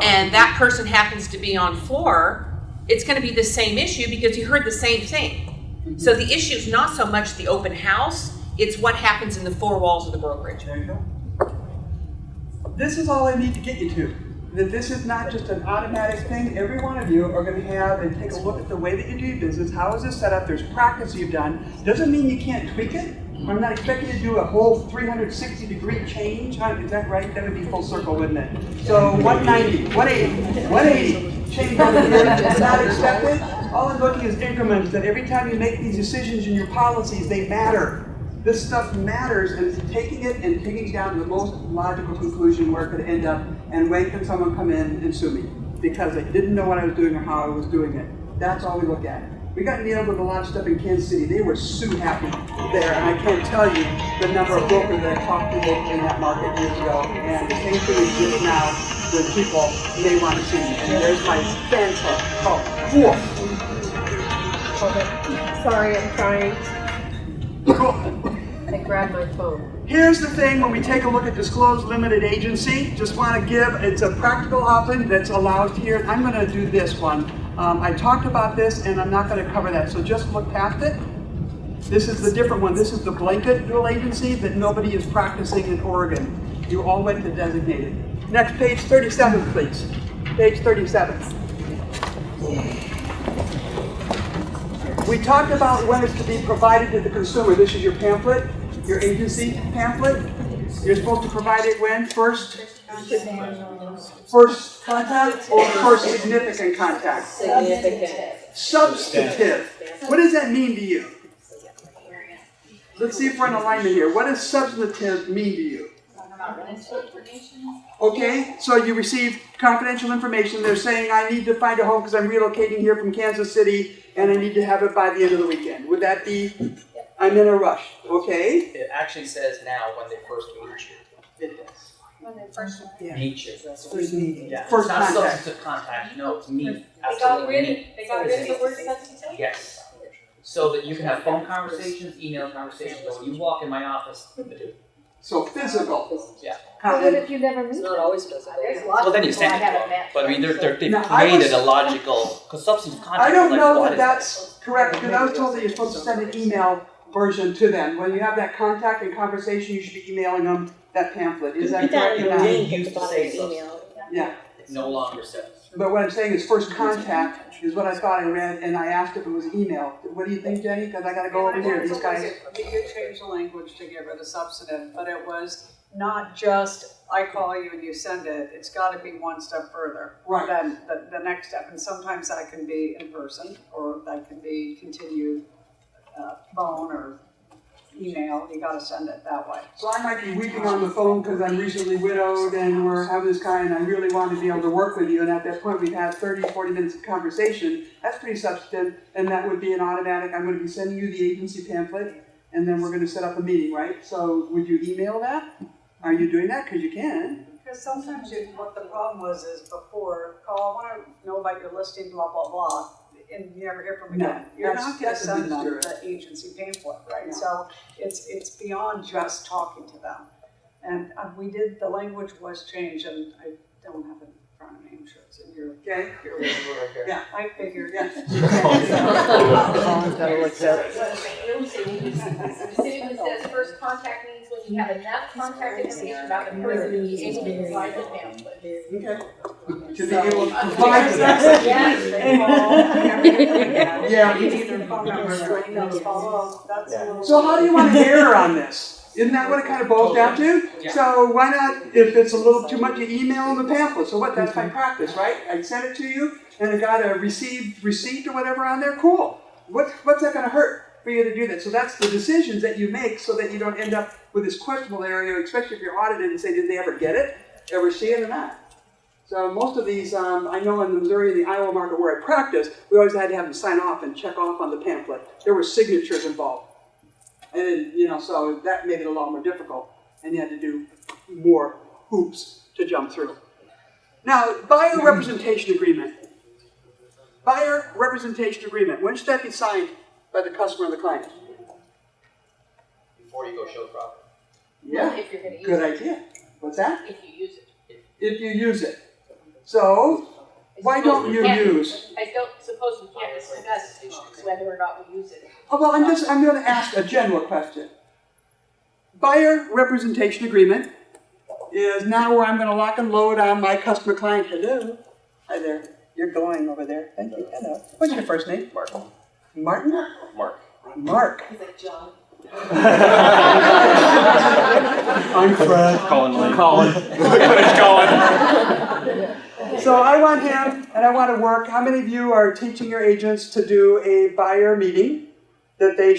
and that person happens to be on floor. It's going to be the same issue because you heard the same thing. So the issue is not so much the open house, it's what happens in the four walls of the brokerage. There you go. This is all I need to get you to. that this is not just an automatic thing. Every one of you are going to have and take a look at the way that you do your business. How is this set up? There's practice you've done. Doesn't mean you can't tweak it. I'm not expecting you to do a whole 360-degree change. Is that right? That would be full circle, wouldn't it? So 190, 180, 180. Change over here. Not expected. All I'm looking is increments that every time you make these decisions in your policies, they matter. This stuff matters, and it's taking it and taking it down to the most logical conclusion where it could end up, and when can someone come in and sue me because they didn't know what I was doing or how I was doing it. That's all we look at. We got nailed with a lot of stuff in Kansas City. They were sue happy there, and I can't tell you the number of brokers that I talked to locally in that market years ago, and the same thing exists now with people they want to sue me. And there's my fan club. Oh, cool. Sorry, I'm trying. I grabbed my phone. Here's the thing when we take a look at disclosed limited agency, just want to give, it's a practical option that's allowed here. I'm going to do this one. I talked about this and I'm not going to cover that, so just look past it. This is the different one. This is the blanket dual agency that nobody is practicing in Oregon. You all went to designated. Next, page 37, please. Page 37. We talked about when it's to be provided to the consumer. This is your pamphlet, your agency pamphlet. You're supposed to provide it when? First contact or first significant contact? Significant. Substantive. What does that mean to you? Let's see if we're in alignment here. What does substantive mean to you? Okay, so you receive confidential information. They're saying, I need to find a home because I'm relocating here from Kansas City and I need to have it by the end of the weekend. Would that be, I'm in a rush, okay? It actually says now when they first meet you. It does. When they first Meet you. First meeting. Yeah. First it's not contact. substantive contact. No, it's meet. They got Absolutely rid meet. of the word substantive? Yes. So that you can have phone conversations, email conversations, but when you walk in my office, So physical. yeah. But what if you never It's meet? not always physical. There's lots Well, of then you people I send it to haven't them. met. But I mean, they've Now, I created was- a logical, because substantive contact. I don't like, know what that is that's correct, because I was told that you're supposed to send an email version to them. When you have that contact and conversation, you should be emailing them that pamphlet. Is that correct or not? It used to say substantive. Yeah. It no longer says. But what I'm saying is first contact is what I thought I read, and I asked if it was email. What do you think, Jenny? Because I got to go over here. These guys. We did change the language to get rid of substantive, but it was not just, I call you and you send it. It's got to be one step further Right. than the next step. And sometimes that can be in person, or that can be continued phone or email. You got to send it that way. So I might be weeping on the phone because I'm recently widowed and we're having this kind and I really want to be able to work with you. And at that point we've had 30, 40 minutes of conversation. That's pretty substantive, and that would be an automatic. I'm going to be sending you the agency pamphlet and then we're going to set up a meeting, right? So would you email that? Are you doing that? Because you can. Because sometimes what the problem was is before, call, I want to know about your listing, blah, blah, blah, and you never hear from them No, again. You're that's- not going to that's send them administrative. the agency pamphlet, right? No. So it's beyond just talking to them. And we did, the language was changed, and I don't have it in front of me, I'm sure it's in your, Okay. Yeah. I figured. Yeah. The decision says first contact means when you have enough contact information about the person to be able to provide the pamphlet. Okay. To be able to provide that. Yeah. You need their phone numbers, or emails, follow, that's a little. So how do you want to err on this? Isn't that what it kind of boils down to? Yeah. So why not, if it's a little too much, you email the pamphlet. So what, that's my practice, right? I send it to you and it got a receipt or whatever on there, cool. What's that gonna hurt for you to do that? So that's the decisions that you make so that you don't end up with this questionable area, especially if you're audited and say, did they ever get it, ever see it or not? So most of these, I know in Missouri, in the Iowa market where I practiced, we always had to have them sign off and check off on the pamphlet. There were signatures involved. And then, so that made it a lot more difficult. And you had to do more hoops to jump through. Now, buyer representation agreement. Buyer representation agreement. When should that be signed by the customer and the client? Before you go show property. Yeah, If you're gonna use good it. idea. What's that? If you use it. If you use it. So, why don't you use? I don't suppose we can't discuss whether or not we use it. Oh, well, I'm going to ask a general question. Buyer representation agreement. is now where I'm going to lock and load on my customer client. Hello. Hi there. You're going over there. Thank you. Hello. What's your first name? Mark. Martin? Mark. Mark. Is it John? I'm Fred. Colin. So I want him and I want to work. How many of you are teaching your agents to do a buyer meeting? That they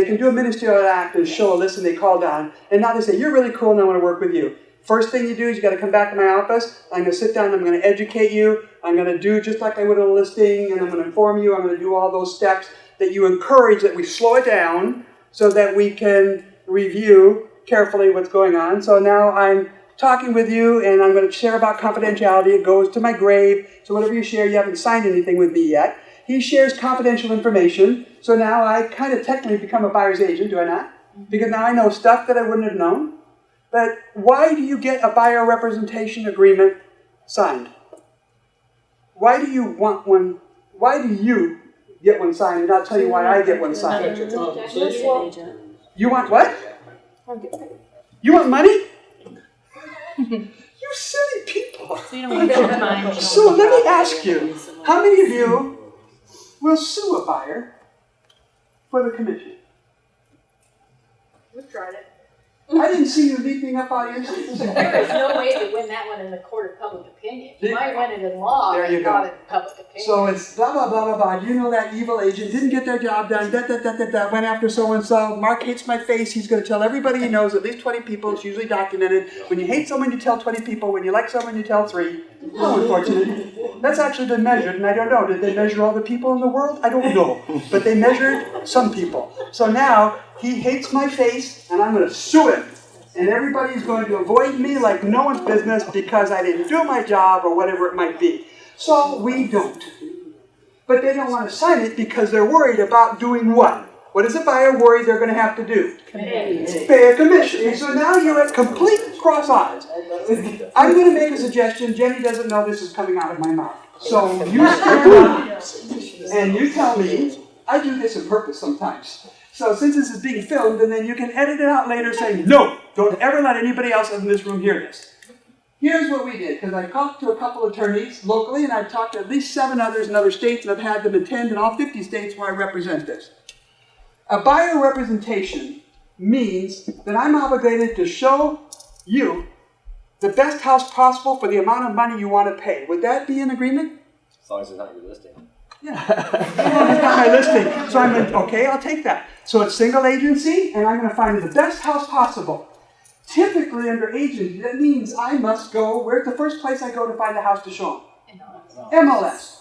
can do a ministerial act and show a list and they call down. And now they say, you're really cool and I want to work with you. First thing you do is you got to come back to my office. I'm going to sit down, I'm going to educate you. I'm going to do just like I would on a listing, and I'm going to inform you. I'm going to do all those steps that you encourage, that we slow it down so that we can review carefully what's going on. So now I'm talking with you and I'm going to share about confidentiality. It goes to my grave. So whatever you share, you haven't signed anything with me yet. He shares confidential information. So now I kind of technically become a buyer's agent, do I not? Because now I know stuff that I wouldn't have known. But why do you get a buyer representation agreement signed? Why do you want one? Why do you get one signed? And I'll tell you why I get one signed. You want what? You want money? You silly people. So let me ask you, how many of you will sue a buyer for the commission? We've tried it. I didn't see you leaping up out of your seats. There is no way to win that one in the court of public opinion. You might win it in law, There you but not go. in public opinion. So it's blah, blah, blah, blah, blah. You know that evil agent didn't get their job done, went after so-and-so. Mark hates my face. He's going to tell everybody he knows, at least 20 people. It's usually documented. When you hate someone, you tell 20 people. When you like someone, you tell 3. How unfortunate. That's actually been measured, and I don't know. Did they measure all the people in the world? I don't know. But they measured some people. So now he hates my face, and I'm going to sue him. And everybody's going to avoid me like no one's business because I didn't do my job or whatever it might be. So we don't. But they don't want to sign it because they're worried about doing what? What is a buyer worried they're going to have to do? Pay a commission. And so now you're at complete cross odds. I'm going to make a suggestion. Jenny doesn't know this is coming out of my mouth. So you stand up and you tell me, I do this on purpose sometimes. So since this is being filmed, and then you can edit it out later saying, no, don't ever let anybody else in this room hear this. Here's what we did, because I talked to a couple attorneys locally, and I've talked to at least 7 others in other states, and I've had them attend in all 50 states where I represent this. A buyer representation means that I'm obligated to show you the best house possible for the amount of money you want to pay. Would that be an agreement? As long as it's not your listing. Yeah. It's not my listing. So I'm like, okay, I'll take that. So it's single agency, and I'm going to find the best house possible. Typically, under agency, that means I must go, where's the first place I go to find a house to show them? MLS.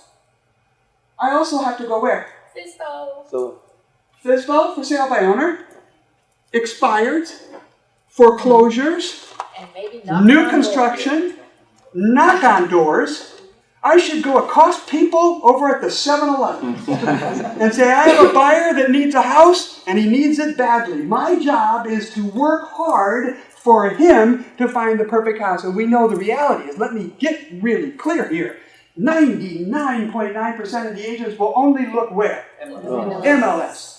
I also have to go where? FSBO. FSBO, for sale by owner. Expired. Foreclosures. And maybe New construction. Knock on doors. I should go accost people over at the 7-Eleven and say, I have a buyer that needs a house and he needs it badly. My job is to work hard for him to find the perfect house. And we know the reality is, let me get really clear here. 99.9% of the agents will only look where? MLS.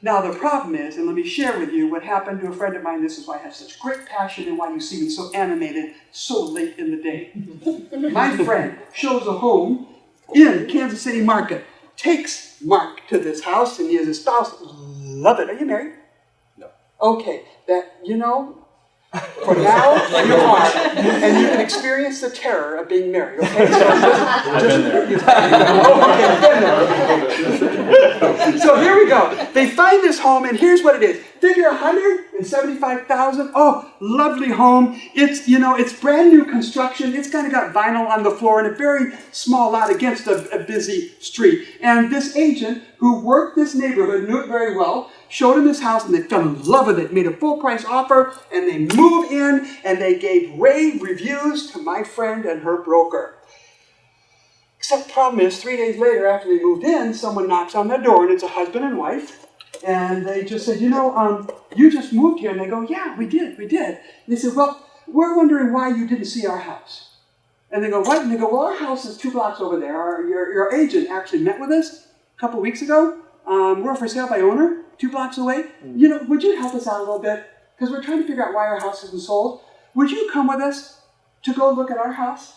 Now the problem is, and let me share with you what happened to a friend of mine. This is why I have such great passion and why you see me so animated so late in the day. My friend shows a home in Kansas City market, takes Mark to this house, and he has a spouse. Love it. Are you married? No. Okay, that, you know, for now, you are, and you can experience the terror of being married, okay? So here we go. They find this home, and here's what it is. Figure $175,000. Oh, lovely home. It's, you know, it's brand new construction. It's kind of got vinyl on the floor in a very small lot against a busy street. And this agent who worked this neighborhood, knew it very well, showed him this house, and they fell in love with it, made a full price offer, and they moved in, and they gave rave reviews to my friend and her broker. Except the problem is, 3 days later after they moved in, someone knocks on their door, and it's a husband and wife, and they just said, you know, you just moved here. And they go, yeah, we did. And they said, well, we're wondering why you didn't see our house. And they go, what? And they go, well, our house is 2 blocks over there. Your agent actually met with us a couple weeks ago. We're for sale by owner, 2 blocks away. You know, would you help us out a little bit? Because we're trying to figure out why our house isn't sold. would you come with us to go look at our house?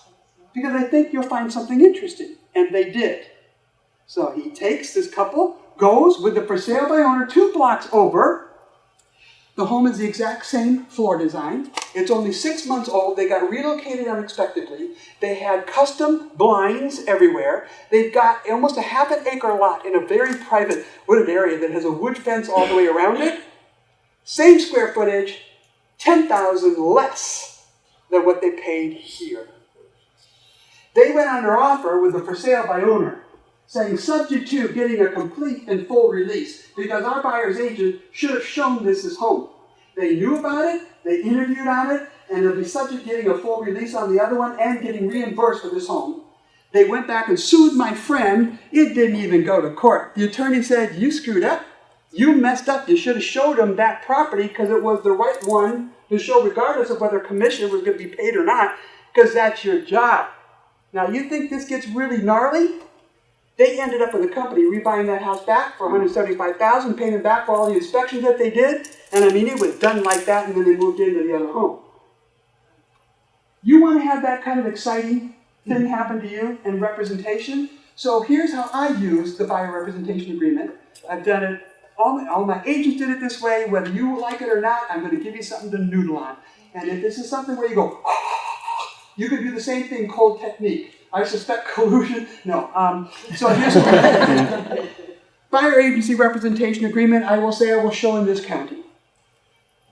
Because I think you'll find something interesting. And they did. So he takes this couple, goes with the for sale by owner 2 blocks over. The home is the exact same floor design. It's only 6 months old. They got relocated unexpectedly. They had custom blinds everywhere. They've got almost a half-an-acre lot in a very private wooded area that has a wood fence all the way around it. Same square footage, $10,000 less than what they paid here. They went under offer with the for sale by owner, saying subject to getting a complete and full release, because our buyer's agent should have shown this home. They knew about it, they interviewed on it, and it'll be subject to getting a full release on the other one and getting reimbursed for this home. They went back and sued my friend. It didn't even go to court. The attorney said, you screwed up. You messed up. You should have showed them that property because it was the right one to show regardless of whether commission was going to be paid or not, because that's your job. Now, you think this gets really gnarly? They ended up with a company rebuying that house back for $175,000, paying them back for all the inspections that they did. And I mean, it was done like that, and then they moved into the other home. You want to have that kind of exciting thing happen to you in representation? So here's how I use the buyer representation agreement. I've done it, all my agents did it this way. Whether you like it or not, I'm going to give you something to noodle on. And if this is something where you go, you could do the same thing, cold technique. I suspect collusion. No. So here's what I did. Buyer agency representation agreement, I will say I will show in this county.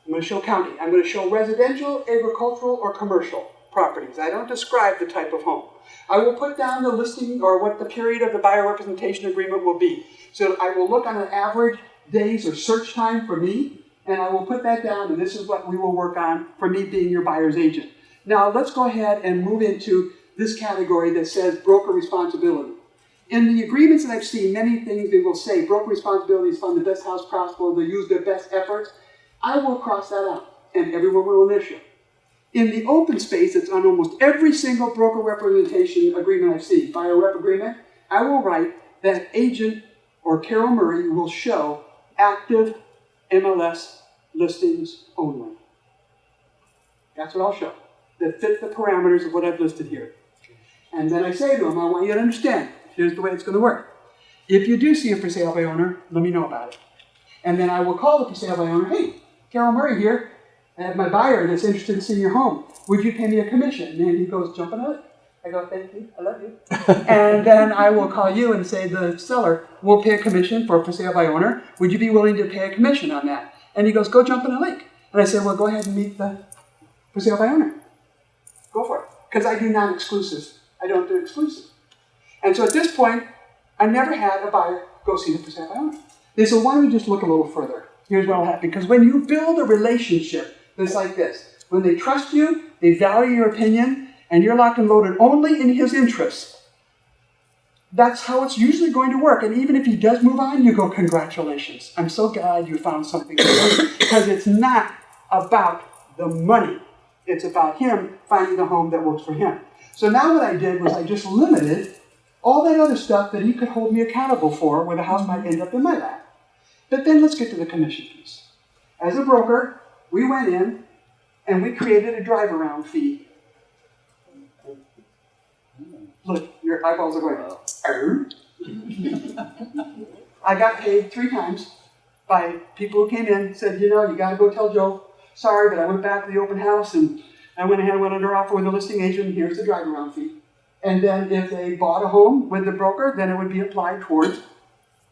I'm going to show county. I'm going to show residential, agricultural, or commercial properties. I don't describe the type of home. I will put down the listing or what the period of the buyer representation agreement will be. So I will look on an average days or search time for me, and I will put that down, and this is what we will work on for me being your buyer's agent. Now let's go ahead and move into this category that says broker responsibility. In the agreements that I've seen, many things they will say, broker responsibility is fund the best house possible, they'll use their best efforts. I will cross that out, and everyone will initial. In the open space, it's on almost every single broker representation agreement I've seen, buyer rep agreement, I will write that agent or Carol Murray will show active MLS listings only. That's what I'll show, that fit the parameters of what I've listed here. And then I say to them, I want you to understand, here's the way it's going to work. If you do see a for sale by owner, let me know about it. And then I will call the for sale by owner, hey, Carol Murray here, I have my buyer that's interested in seeing your home. Would you pay me a commission? And he goes, jump on it. I go, thank you, I love you. And then I will call you and say the seller will pay a commission for sale by owner. Would you be willing to pay a commission on that? And he goes, go jump in a lake. And I say, well, go ahead and meet the for sale by owner. Go for it. Because I do non-exclusive. I don't do exclusive. And so at this point, I never had a buyer go see the for sale by owner. They said, why don't we just look a little further? Here's what will happen. Because when you build a relationship that's like this, when they trust you, they value your opinion, and you're locked and loaded only in his interests, that's how it's usually going to work. And even if he does move on, you go, congratulations. I'm so glad you found something to do. Because it's not about the money. It's about him finding the home that works for him. So now what I did was I just limited all that other stuff that he could hold me accountable for, where the house might end up in my lap. But then let's get to the commission piece. As a broker, we went in and we created a drive-around fee. Look, your eyeballs are going, arr. I got paid 3 times by people who came in and said, you know, you got to go tell Joe, sorry, but I went back to the open house and I went ahead and went under offer with the listing agent. Here's the drive-around fee. And then if they bought a home with the broker, then it would be applied towards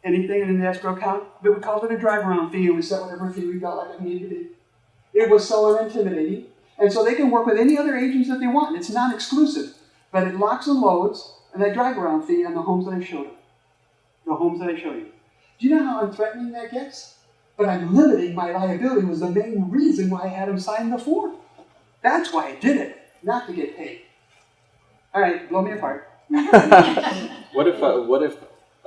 anything in the escrow account. But we called it a drive-around fee, and we set whatever fee we felt like it needed to be. It was so unintimidating. And so they can work with any other agents that they want. It's non-exclusive. But it locks and loads, and that drive-around fee on the homes that I showed you. The homes that I show you. Do you know how unthreatening that gets? But I'm limiting my liability was the main reason why I had him sign the form. That's why I did it, not to get paid. All right, blow me apart. What if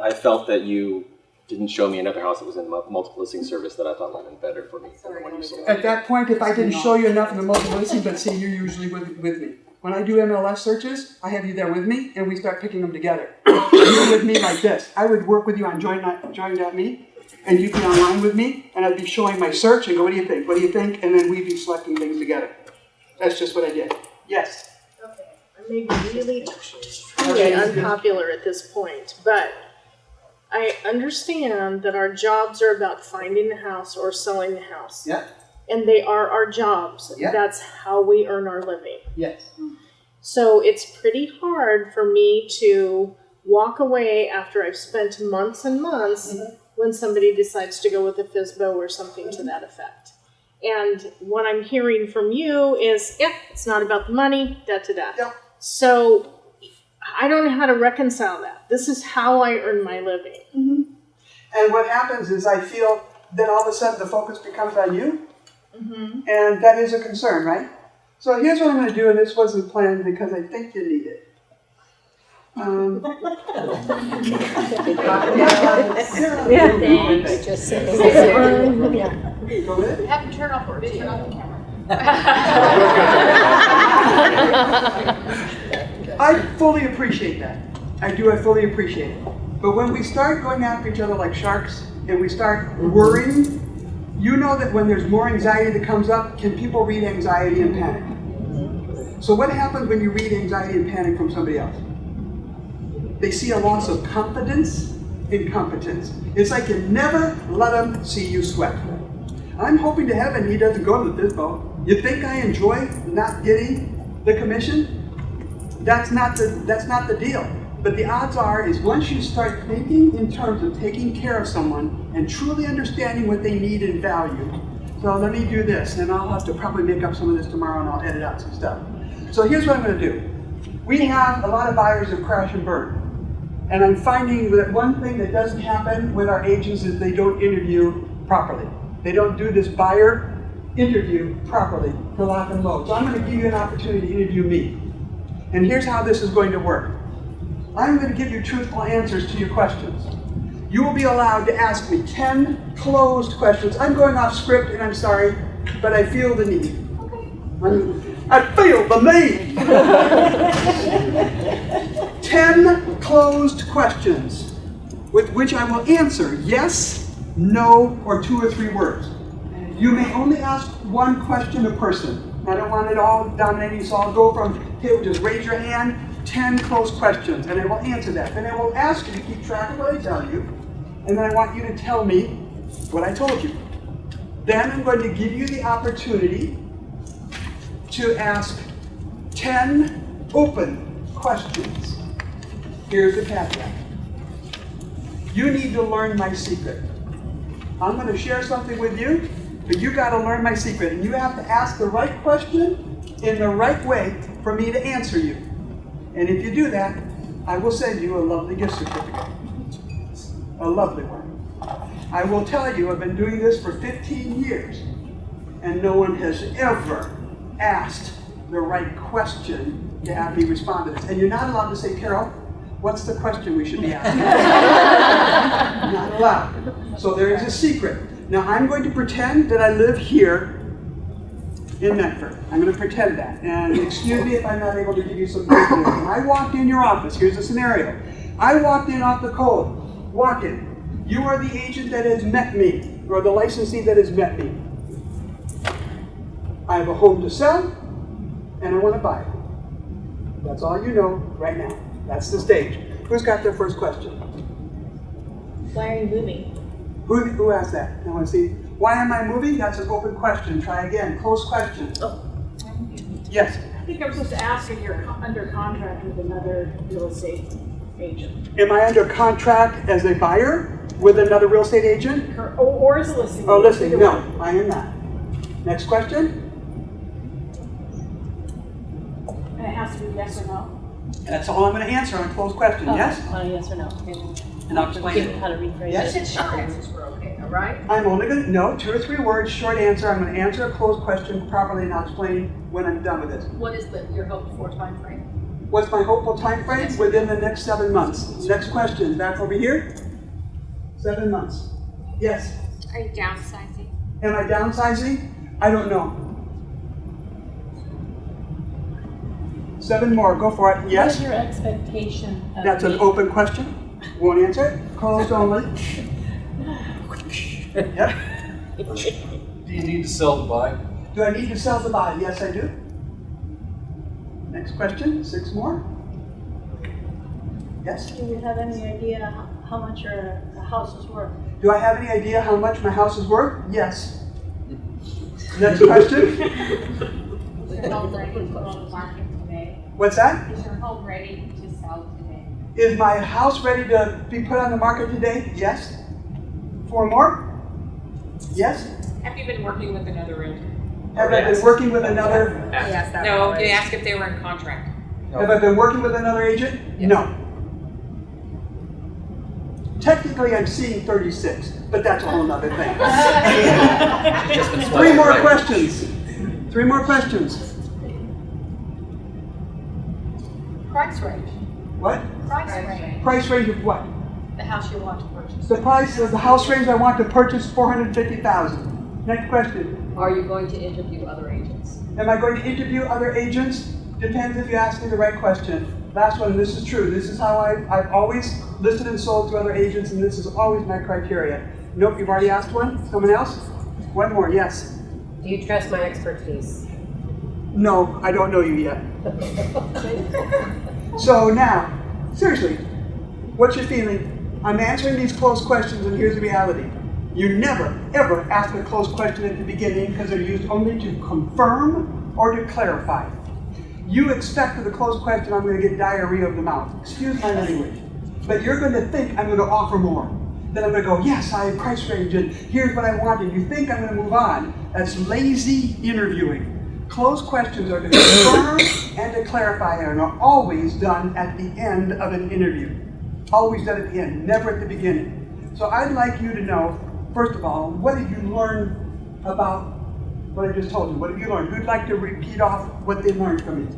I felt that you didn't show me another house that was in the multiple listing service that I thought might have been better for me than the one you sold? At that point, if I didn't show you enough in the multiple listing, but see, you're usually with me. When I do MLS searches, I have you there with me, and we start picking them together. You're with me like this. I would work with you on join.me, and you'd be online with me, and I'd be showing my search and go, what do you think? What do you think? And then we'd be selecting things together. That's just what I did. Yes. Okay, I may be really unpopular at this point, but I understand that our jobs are about finding the house or selling the house. Yeah. And they are our jobs. Yeah. That's how we earn our living. Yes. So it's pretty hard for me to walk away after I've spent months and months when somebody decides to go with a FSBO or something to that effect. And what I'm hearing from you is, it's not about the money, da-da-da. Yeah. So I don't know how to reconcile that. This is how I earn my living. And what happens is I feel that all of a sudden the focus becomes on you. And that is a concern, right? So here's what I'm going to do, and this wasn't planned because I think you need it. Thanks. Just Go ahead. Have him turn off the video on the camera. I fully appreciate that. I do, I fully appreciate it. But when we start going after each other like sharks and we start worrying, you know that when there's more anxiety that comes up, can people read anxiety and panic? So what happens when you read anxiety and panic from somebody else? They see a loss of confidence in competence. It's like you never let them see you sweat. I'm hoping to heaven he doesn't go to the FSBO. You think I enjoy not getting the commission? That's not the deal. But the odds are is once you start thinking in terms of taking care of someone and truly understanding what they need and value. So let me do this, and I'll have to probably make up some of this tomorrow and I'll edit out some stuff. So here's what I'm going to do. We have a lot of buyers that crash and burn. And I'm finding that one thing that doesn't happen with our agents is they don't interview properly. They don't do this buyer interview properly to lock and load. So I'm going to give you an opportunity to interview me. And here's how this is going to work. I'm going to give you truthful answers to your questions. You will be allowed to ask me 10 closed questions. I'm going off script and I'm sorry, but I feel the need. I feel the need! 10 closed questions with which I will answer yes, no, or 2 or 3 words. You may only ask one question a person. I don't want it all dominating, so I'll go from, here, just raise your hand, 10 closed questions, and I will answer that. Then I will ask you to keep track of what I tell you, and then I want you to tell me what I told you. Then I'm going to give you the opportunity to ask 10 open questions. Here's the caveat. You need to learn my secret. I'm going to share something with you, but you got to learn my secret, and you have to ask the right question in the right way for me to answer you. And if you do that, I will send you a lovely gift certificate. A lovely one. I will tell you, I've been doing this for 15 years, and no one has ever asked the right question to have me respond to this. And you're not allowed to say, Carol, what's the question we should be asking? Not allowed. So there is a secret. Now I'm going to pretend that I live here in Medford. I'm going to pretend that. And excuse me if I'm not able to give you some great news. When I walked in your office, here's the scenario. I walked in off the cold. Walk in. You are the agent that has met me, or the licensee that has met me. I have a home to sell, and I want to buy it. That's all you know right now. That's the stage. Who's got their first question? Why are you moving? Who asked that? I want to see. Why am I moving? That's an open question. Try again. Closed question. Oh. Yes. I think I'm supposed to ask if you're under contract with another real estate agent. Am I under contract as a buyer with another real estate agent? Or as a listing Oh, agent. listing. No, I am not. Next question. And it has to be yes or no? That's all I'm going to answer on closed question. Yes? Yes or no. And I'll explain how to rephrase Yes? it. Short answers were okay, all right? I'm only going to, no, 2 or 3 words, short answer. I'm going to answer a closed question properly and I'll explain when I'm done with this. What is your hoped for time frame? What's my hopeful time frame? Within the next 7 months. Next question, back over here. 7 months. Yes? Are you downsizing? Am I downsizing? I don't know. 7 more, go for it. Yes? What is your expectation of That's an open question. Won't answer it. Closed only. Yep. Do you need to sell to buy? Do I need to sell to buy? Yes, I do. Next question, 6 more. Yes? Do you have any idea how much your house is worth? Do I have any idea how much my house is worth? Yes. Next question. Is your home ready to go on the market today? What's that? Is your home ready to sell today? Is my house ready to be put on the market today? Yes. 4 more? Yes. Have you been working with another realtor? Have I been working with another? No, you asked if they were in contract. Have I been working with another agent? No. Technically, I'm seeing 36, but that's a whole other thing. Just been 3 swiping more right. questions. 3 more questions. Price range. What? Price range. Price range of what? The house you want to purchase. The price of the house range I want to purchase, $450,000. Next question. Are you going to interview other agents? Am I going to interview other agents? Depends if you ask me the right question. Last one, this is true. This is how I've always listed and sold to other agents, and this is always my criteria. Nope, you've already asked one. Someone else? One more, yes. Do you trust my expertise? No, I don't know you yet. So now, seriously, what's your feeling? I'm answering these closed questions, and here's the reality. You never, ever ask a closed question at the beginning because they're used only to confirm or to clarify. You expect with a closed question I'm going to get diarrhea of the mouth. Excuse my language. But you're going to think I'm going to offer more. Then I'm going to go, yes, I have price range, and here's what I want, and you think I'm going to move on. That's lazy interviewing. Closed questions are to confirm and to clarify and are always done at the end of an interview. Always done at the end, never at the beginning. So I'd like you to know, first of all, what have you learned about what I just told you? What have you learned? Who'd like to repeat off what they learned from me?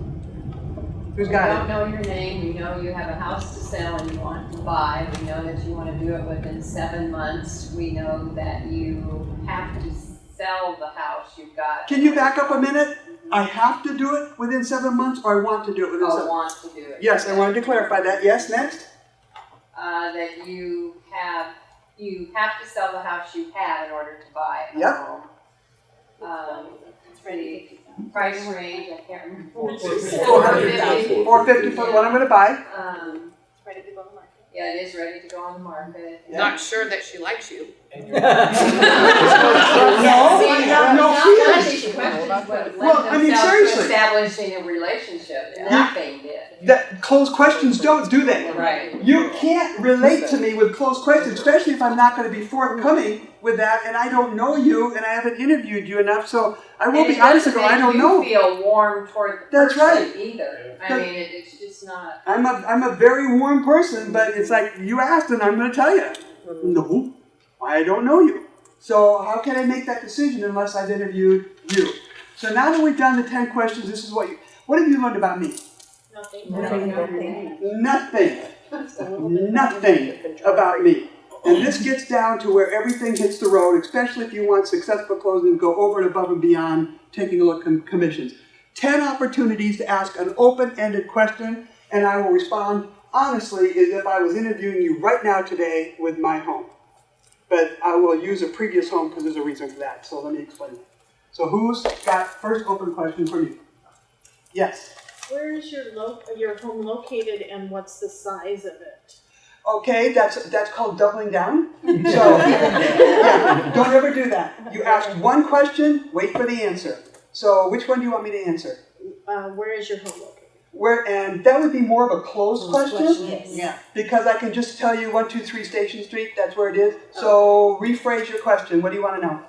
Who's got it? We don't know your name, we know you have a house to sell and you want to buy, we know that you want to do it within 7 months, we know that you have to sell the house you've got. Can you back up a minute? I have to do it within 7 months, or I want to do it within 7 months? Want to do it. Yes, I wanted to clarify that. Yes, next? That you have to sell the house you have in order to buy a Yep. home. It's ready. Price range, I can't remember. 450 for the one I'm going to buy. It's ready to go on the market. Yeah, it is ready to go on the market. Not sure that she likes you. Seriously. Establishing a relationship. Nothing did. That closed questions don't, do they? Right. You can't relate to me with closed questions, especially if I'm not going to be forthcoming with that, and I don't know you, and I haven't interviewed you enough, so I will be honest and go, I don't know. You feel warm toward the That's person right. either. I mean, it's just not. I'm a very warm person, but it's like you asked, and I'm going to tell you. No, I don't know you. So how can I make that decision unless I've interviewed you? So now that we've done the 10 questions, this is what have you learned about me? Nothing about me. And this gets down to where everything hits the road, especially if you want successful closing, go over and above and beyond taking a look at commissions. 10 opportunities to ask an open-ended question, and I will respond honestly as if I was interviewing you right now today with my home. But I will use a previous home because there's a reason for that, so let me explain it. So who's got first open question for me? Yes? Where is your home located and what's the size of it? Okay, that's called doubling down. So, yeah, don't ever do that. You ask one question, wait for the answer. So, which one do you want me to answer? Where is your home located? And that would be more of a closed question. Yes. Yeah. Because I can just tell you 123 Station Street, that's where it is. So, rephrase your question. What do you want to know?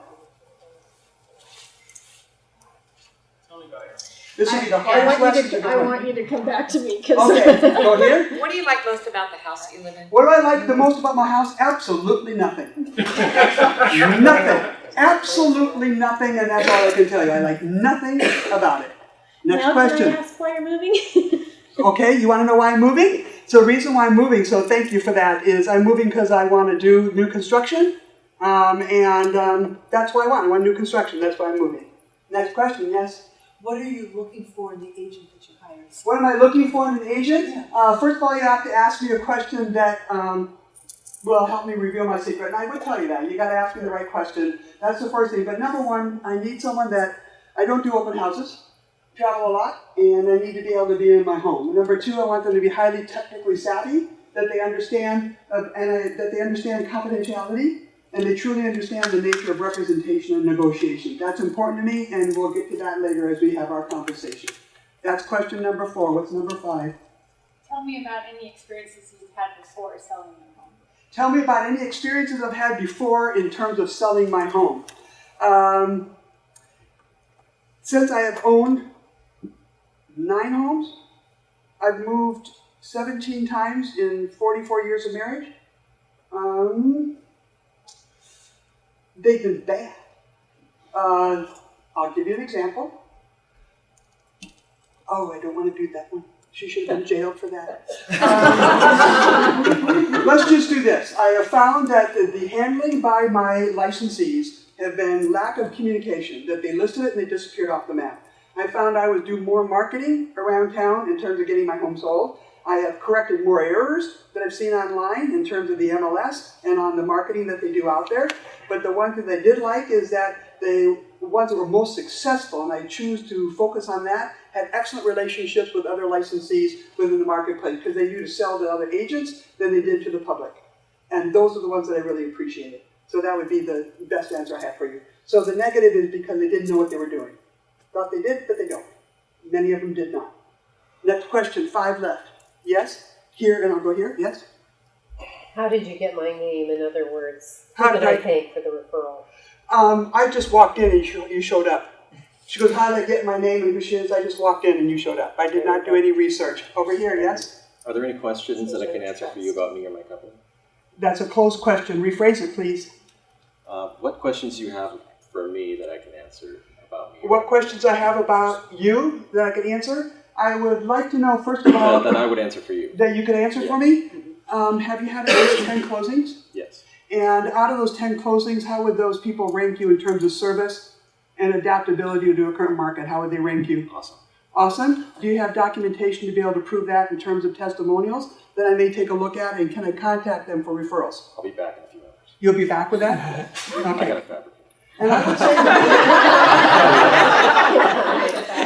This would be the hardest lesson to I want you to come back to me. Cause okay, go here. What do you like most about the house that you live in? What do I like the most about my house? Absolutely nothing. Nothing. Absolutely nothing, and that's all I can tell you. I like nothing about it. Next now question. Can I ask why you're moving? Okay, you want to know why I'm moving? So the reason why I'm moving, so thank you for that, is I'm moving because I want to do new construction, and that's what I want. I want new construction. That's why I'm moving. Next question, yes? What are you looking for in the agent that you hire? What am I looking for in an agent? First of all, you have to ask me a question that will help me reveal my secret. And I would tell you that. You got to ask me the right question. That's the first thing. But number one, I need someone that I don't do open houses. travel a lot, and I need to be able to be in my home. Number two, I want them to be highly technically savvy, that they understand that they understand confidentiality, and they truly understand the nature of representation and negotiation. That's important to me, and we'll get to that later as we have our conversation. That's question number 4. What's number 5? Tell me about any experiences you've had before selling your home. Tell me about any experiences I've had before in terms of selling my home. Since I have owned 9 homes, I've moved 17 times in 44 years of marriage. They've been bad. I'll give you an example. Oh, I don't want to do that one. She should have been jailed for that. Let's just do this. I have found that the handling by my licensees have been lack of communication, that they listed it and they disappeared off the map. I found I would do more marketing around town in terms of getting my home sold. I have corrected more errors that I've seen online in terms of the MLS and on the marketing that they do out there. But the one thing I did like is that the ones that were most successful, and I choose to focus on that, had excellent relationships with other licensees within the marketplace because they knew to sell to other agents than they did to the public. And those are the ones that I really appreciated. So that would be the best answer I have for you. So the negative is because they didn't know what they were doing. Thought they did, but they don't. Many of them did not. Next question, 5 left. Yes? Here, and I'll go here. Yes? How did you get my name, in other words? How Who did I I- thank for the referral? I just walked in and you showed up. She goes, how did I get my name? And who she is? I just walked in and you showed up. I did not do any research. Over here, yes? Are there any questions that I can answer for you about me or my company? That's a closed question. Rephrase it, please. What questions do you have for me that I can answer about me? What questions I have about you that I can answer? I would like to know, first of all, That I would answer for you. that you could answer for me. Have you had at least 10 closings? Yes. And out of those 10 closings, how would those people rank you in terms of service and adaptability to a current market? How would they rank you? Awesome. Awesome. Do you have documentation to be able to prove that in terms of testimonials that I may take a look at, and can I contact them for referrals? I'll be back in a few hours. You'll be back with that? I Okay. got a fabric. And I would say that.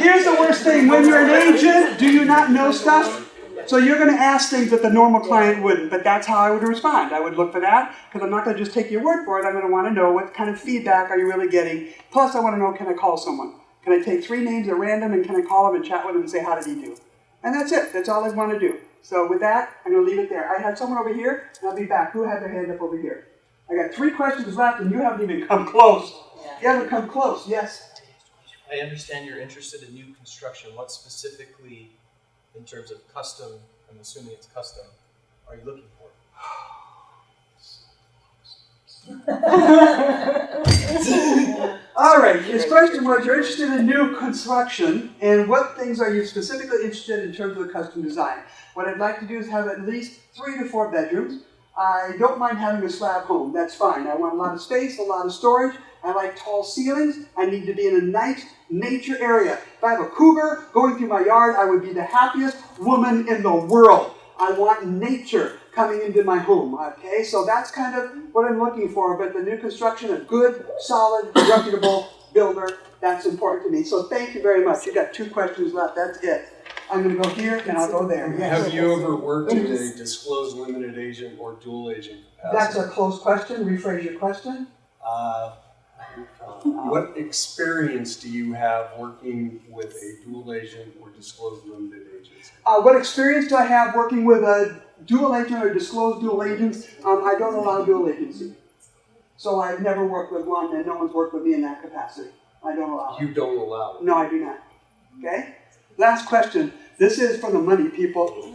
Here's the worst thing. When you're an agent, do you not know stuff? So you're going to ask things that the normal client wouldn't, but that's how I would respond. I would look for that, because I'm not going to just take your word for it. I'm going to want to know what kind of feedback are you really getting. Plus, I want to know, can I call someone? Can I take 3 names at random, and can I call them and chat with them and say, how did he do? And that's it. That's all I want to do. So with that, I'm going to leave it there. I have someone over here, and I'll be back. Who had their hand up over here? I got 3 questions left, and you haven't even come close. You haven't come close. Yes? I understand you're interested in new construction. What specifically, in terms of custom, I'm assuming it's custom, are you looking for? All right, his question was, you're interested in new construction, and what things are you specifically interested in terms of the custom design? What I'd like to do is have at least 3 to 4 bedrooms. I don't mind having a slab home, that's fine. I want a lot of space, a lot of storage. I like tall ceilings. I need to be in a nice nature area. If I have a cougar going through my yard, I would be the happiest woman in the world. I want nature coming into my home, okay? So that's kind of what I'm looking for, but the new construction, a good, solid, reputable builder, that's important to me. So thank you very much. You got 2 questions left, that's it. I'm gonna go here and I'll go there. Yes. Have you ever worked in a disclosed limited agent or dual agent That's capacity? a closed question. Rephrase your question. What experience do you have working with a dual agent or disclosed limited agency? What experience do I have working with a dual agent or disclosed dual agents? I don't allow dual agency. So I've never worked with one, and no one's worked with me in that capacity. I don't allow it. You don't allow it? No, I do not. Okay? Last question. This is for the money, people.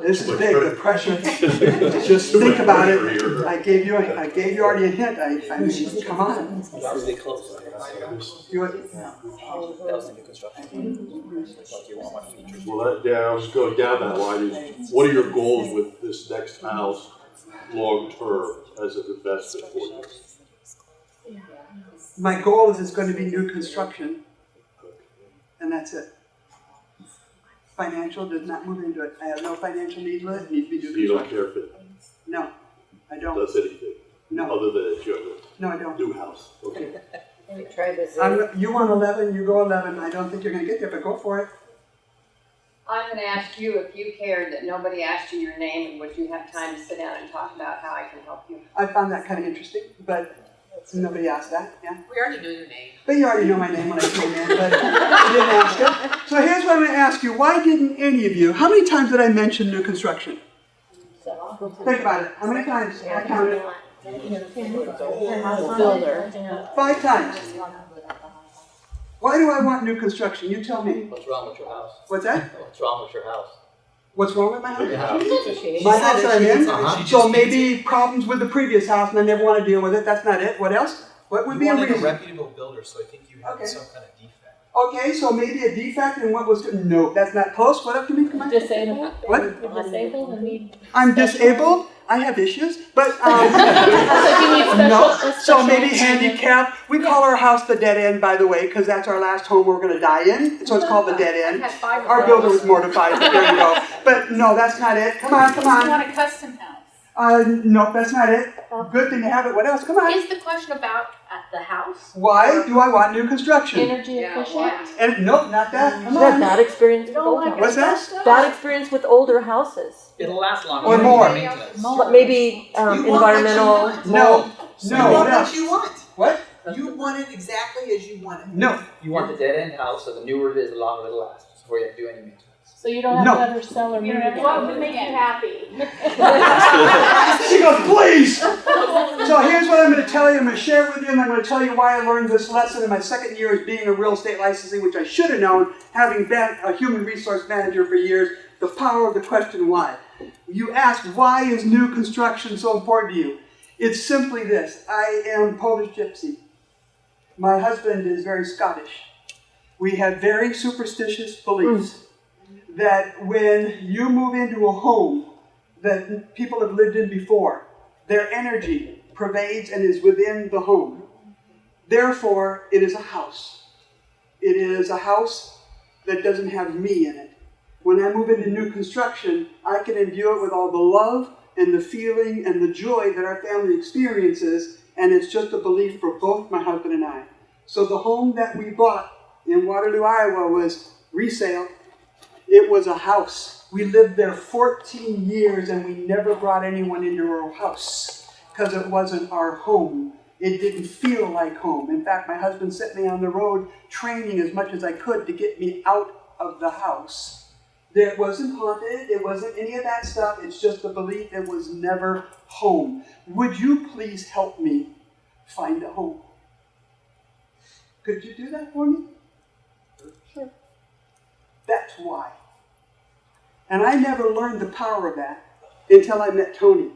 This is big, the pressure. Just think about it. I gave you already a hint. I mean, come on. That was really close. You That was the new construction. What do you want? What features? Well, I was going down that line. Is what are your goals with this next house long term as an investment for you? My goal is it's going to be new construction, and that's it. Financial does not move into it. I have no financial needs with it. It needs to be new You don't construction. care if it No, I don't. does anything No. other than a general No, I don't. new house. Okay. Try this. You want 11, you go 11. I don't think you're going to get there, but go for it. I'm gonna ask you if you cared that nobody asked you your name, and would you have time to sit down and talk about how I can help you? I found that kind of interesting, but nobody asked that, yeah. We already knew your name. But you already know my name when I came in, but you didn't ask it. So here's what I'm going to ask you. Why didn't any of you, how many times did I mention new construction? Think about it. How many times? I counted. 5 times. Why do I want new construction? You tell me. What's wrong with your house? What's that? What's wrong with your house? What's wrong with my house? Your house. My house that I'm in? Uh-huh. So maybe problems with the previous house and I never want to deal with it. That's not it. What else? What would be a You wanted a reason? reputable builder, so I think you had some kind of defect. Okay, so maybe a defect in what was good. No, that's not close. What else do you mean? Come on. Disabled? What? You're disabled and need. I'm disabled. I have issues, but So you need special- no. a So special maybe training. handicap. We call our house the dead end, by the way, because that's our last home we're going to die in. So it's called the dead end. I've had 5 of Our those. builder was mortified. But there you go. But no, that's not it. Come on, come You on. want a custom house? No, that's not it. Good thing to have it. What else? Come on. Is the question about at the house? Why do I want new construction? Energy efficient? And nope, not that. Come I've had on. bad experience with old houses. What's that? Bad experience with older houses. It'll last longer. Or more. But maybe environmental. No. You No. want No. what you want. What? You want it exactly as you want it. No. You want the dead end house, so the newer it is, the longer it'll last, before you have to do any maintenance. So you don't have No. to ever sell or move it. What would make you happy? She goes, please! So here's what I'm going to tell you. I'm going to share it with you, and I'm going to tell you why I learned this lesson in my second year as being a real estate licensing, which I should have known, having been a human resource manager for years, the power of the question why. You ask, why is new construction so important to you? It's simply this. I am Polish Gypsy. My husband is very Scottish. We have very superstitious beliefs that when you move into a home that people have lived in before, their energy pervades and is within the home. Therefore, it is a house. It is a house that doesn't have me in it. When I move into new construction, I can imbue it with all the love and the feeling and the joy that our family experiences, and it's just a belief for both my husband and I. So the home that we bought in Waterloo, Iowa was resale. It was a house. We lived there 14 years and we never brought anyone into our house because it wasn't our home. It didn't feel like home. In fact, my husband sent me on the road training as much as I could to get me out of the house. It wasn't haunted. It wasn't any of that stuff. It's just the belief it was never home. Would you please help me find a home? Could you do that for me? Sure. That's why. And I never learned the power of that until I met Tony.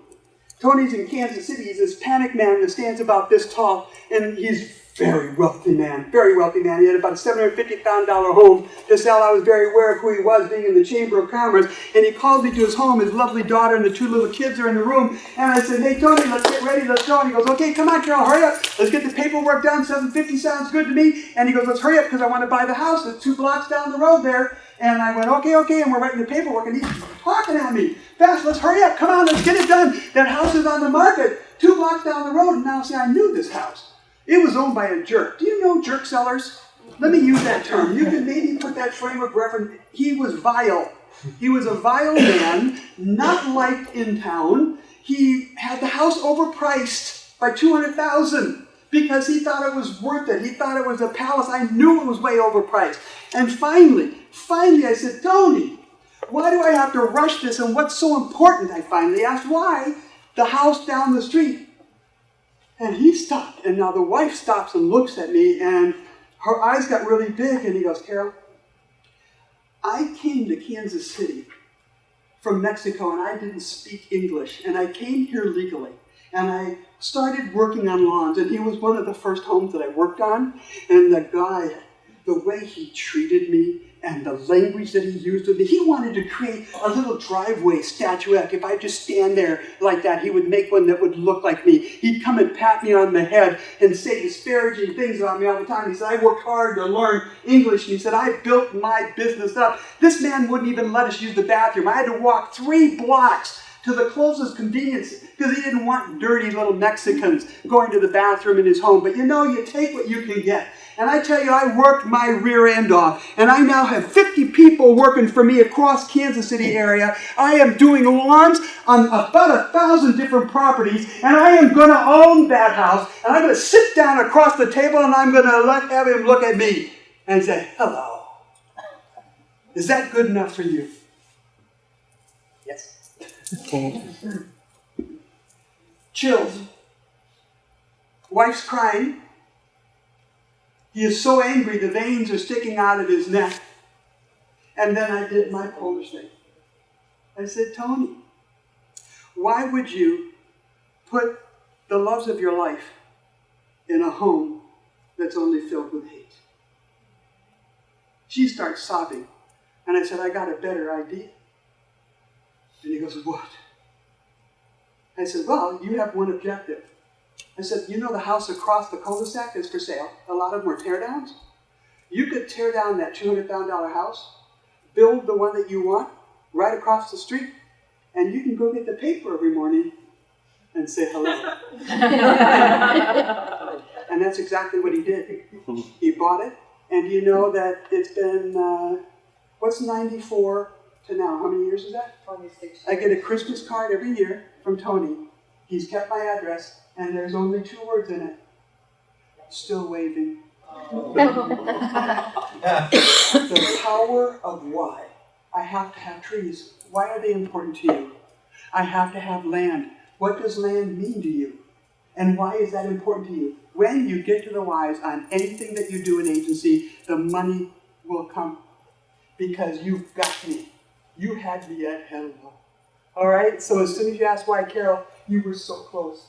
Tony's in Kansas City. He's this panic man that stands about this tall, and he's a very wealthy man, very wealthy man. He had about a $750,000 home to sell. I was very aware of who he was, being in the Chamber of Commerce, and he called me to his home. His lovely daughter and the 2 little kids are in the room, and I said, hey, Tony, let's get ready, let's go. And he goes, okay, come on, Carol, hurry up. Let's get the paperwork done. 750 sounds good to me. And he goes, let's hurry up because I want to buy the house. It's 2 blocks down the road there. And I went, okay, and we're writing the paperwork, and he's talking at me. Fast, let's hurry up, come on, let's get it done. That house is on the market 2 blocks down the road. And now, see, I knew this house. It was owned by a jerk. Do you know jerk sellers? Let me use that term. You can maybe put that frame of reference. He was vile. He was a vile man, not liked in town. He had the house overpriced by $200,000 because he thought it was worth it. He thought it was a palace. I knew it was way overpriced. And finally, I said, Tony, why do I have to rush this and what's so important? I finally asked why. The house down the street. And he stopped. And now the wife stops and looks at me and her eyes got really big and he goes, Carol, I came to Kansas City from Mexico and I didn't speak English. And I came here legally. And I started working on lawns. And he was one of the first homes that I worked on. And the guy, the way he treated me and the language that he used with me, he wanted to create a little driveway statuette. If I just stand there like that, he would make one that would look like me. He'd come and pat me on the head and say disparaging things about me all the time. He said, I worked hard to learn English. And he said, I built my business up. This man wouldn't even let us use the bathroom. I had to walk 3 blocks to the closest convenience because he didn't want dirty little Mexicans going to the bathroom in his home. But you know, you take what you can get. And I tell you, I worked my rear end off, and I now have 50 people working for me across Kansas City area. I am doing lawns on about 1,000 different properties, and I am going to own that house, and I'm going to sit down across the table, and I'm going to have him look at me and say, hello. Is that good enough for you? Yes. Chills. Wife's crying. He is so angry the veins are sticking out of his neck. And then I did my Polish thing. I said, Tony, why would you put the loves of your life in a home that's only filled with hate? She starts sobbing. And I said, I got a better idea. And he goes, what? I said, well, you have one objective. I said, you know the house across the cul-de-sac is for sale. A lot of them are tear-downs. You could tear down that $200,000 house, build the one that you want right across the street, and you can go get the paper every morning and say hello. And that's exactly what he did. He bought it, and you know that it's been, what's 94 to now? How many years is that? 26 years. I get a Christmas card every year from Tony. He's kept my address, and there's only 2 words in it. Still waving. The power of why. I have to have trees. Why are they important to you? I have to have land. What does land mean to you? And why is that important to you? When you get to the whys on anything that you do in agency, the money will come. Because you've got me. You had me at hello. All right? So as soon as you asked why, Carol, you were so close.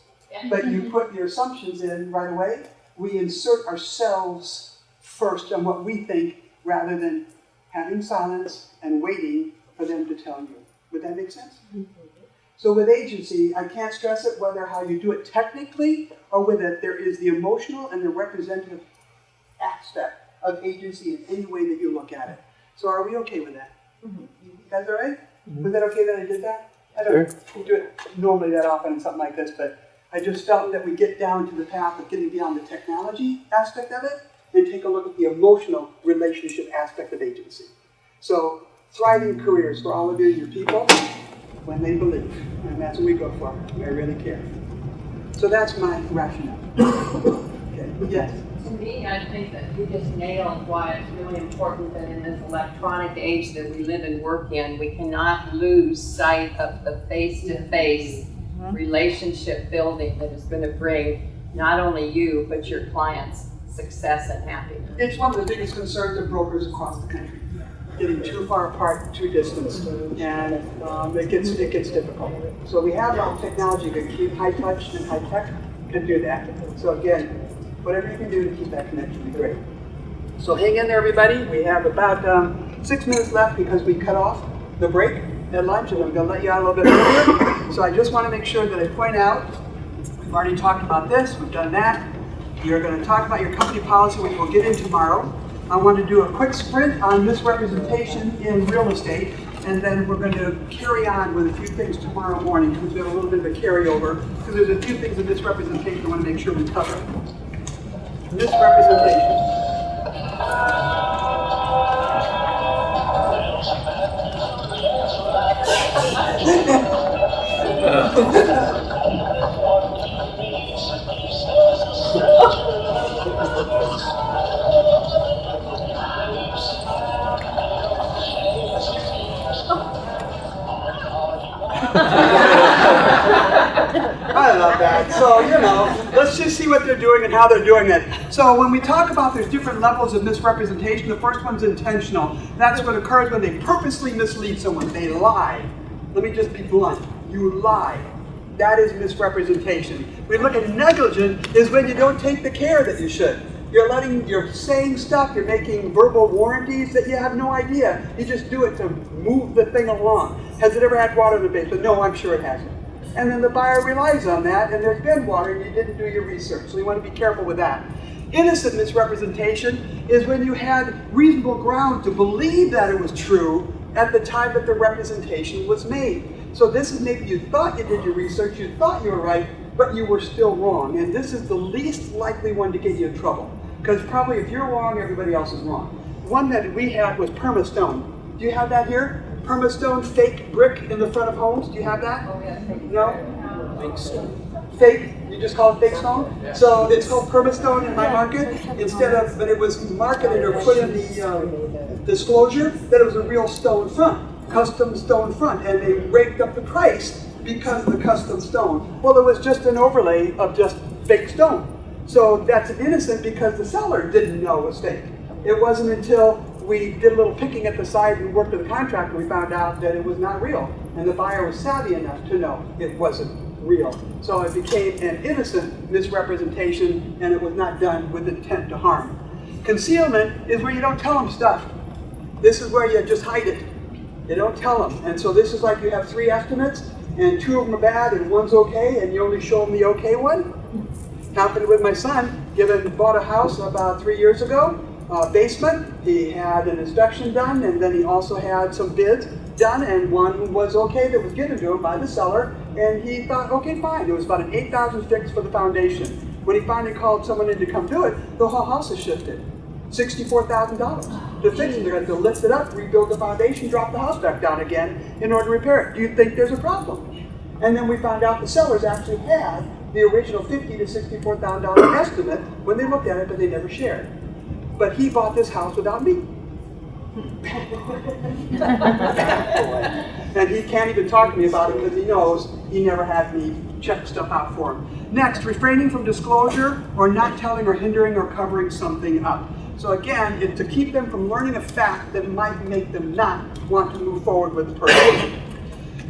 But you put your assumptions in right away. We insert ourselves first on what we think rather than having silence and waiting for them to tell you. Would that make sense? So with agency, I can't stress it whether how you do it technically or whether there is the emotional and the representative aspect of agency in any way that you look at it. So are we okay with that? You guys all right? Was that okay that I did that? I don't do it normally that often in something like this, but I just felt that we get down to the path of getting beyond the technology aspect of it and take a look at the emotional relationship aspect of agency. So thriving careers for all of you and your people when they believe. And that's what we go for. I really care. So that's my rationale. Okay. Yes? To me, I think that you just nailed why it's really important that in this electronic age that we live and work in, we cannot lose sight of the face-to-face relationship building that is going to bring not only you, but your clients success and happiness. It's one of the biggest concerns of brokers across the country. Getting too far apart, too distant, and it gets difficult. So we have our technology to keep high touch and high tech can do that. So again, whatever you can do to keep that connection would be great. So hang in there, everybody. We have about 6 minutes left because we cut off the break at lunch, and I'm going to let you out a little bit earlier. So I just want to make sure that I point out, we've already talked about this, we've done that. You're going to talk about your company policy, which we'll get in tomorrow. I want to do a quick sprint on misrepresentation in real estate, and then we're going to carry on with a few things tomorrow morning because we have a little bit of a carryover, because there's a few things in misrepresentation I want to make sure we cover. Misrepresentation. I love that. So, you know, let's just see what they're doing and how they're doing it. So when we talk about there's different levels of misrepresentation, the first one's intentional. That's what occurs when they purposely mislead someone. They lie. Let me just be blunt. You lie. That is misrepresentation. We look at negligent is when you don't take the care that you should. You're saying stuff, you're making verbal warranties that you have no idea. You just do it to move the thing along. Has it ever had water in the basement? No, I'm sure it hasn't. And then the buyer relies on that, and there's been water, and you didn't do your research. So you want to be careful with that. Innocent misrepresentation is when you had reasonable ground to believe that it was true at the time that the representation was made. So this is maybe you thought you did your research, you thought you were right, but you were still wrong. And this is the least likely one to get you in trouble. Because probably if you're wrong, everybody else is wrong. One that we had was permastone. Do you have that here? Permastone, fake brick in the front of homes. Do you have that? Oh, yeah. No? Fake stone. Fake? You just call it fake stone? So it's called permastone in my market. Instead of, but it was marketed or put in the disclosure that it was a real stone front, custom stone front, and they raked up the price because of the custom stone. Well, it was just an overlay of just fake stone. So that's innocent because the seller didn't know it was fake. It wasn't until we did a little picking at the side and worked with the contractor, we found out that it was not real. And the buyer was savvy enough to know it wasn't real. So it became an innocent misrepresentation, and it was not done with intent to harm. Concealment is where you don't tell them stuff. This is where you just hide it. You don't tell them. And so this is like you have 3 estimates, and 2 of them are bad and 1's okay, and you only show them the okay one. Happened with my son. Bought a house about 3 years ago. Basement, he had an inspection done, and then he also had some bids done, and one was okay that was given to him by the seller, and he thought, okay, fine. It was about an $8,000 fix for the foundation. When he finally called someone in to come do it, the whole house has shifted. $64,000 to fix it. They're going to lift it up, rebuild the foundation, drop the house back down again in order to repair it. Do you think there's a problem? And then we found out the sellers actually had the original $50,000 to $64,000 estimate when they looked at it, but they never shared. But he bought this house without me. And he can't even talk to me about it because he knows he never had me check stuff out for him. Next, refraining from disclosure or not telling or hindering or covering something up. So again, it's to keep them from learning a fact that might make them not want to move forward with the purchase.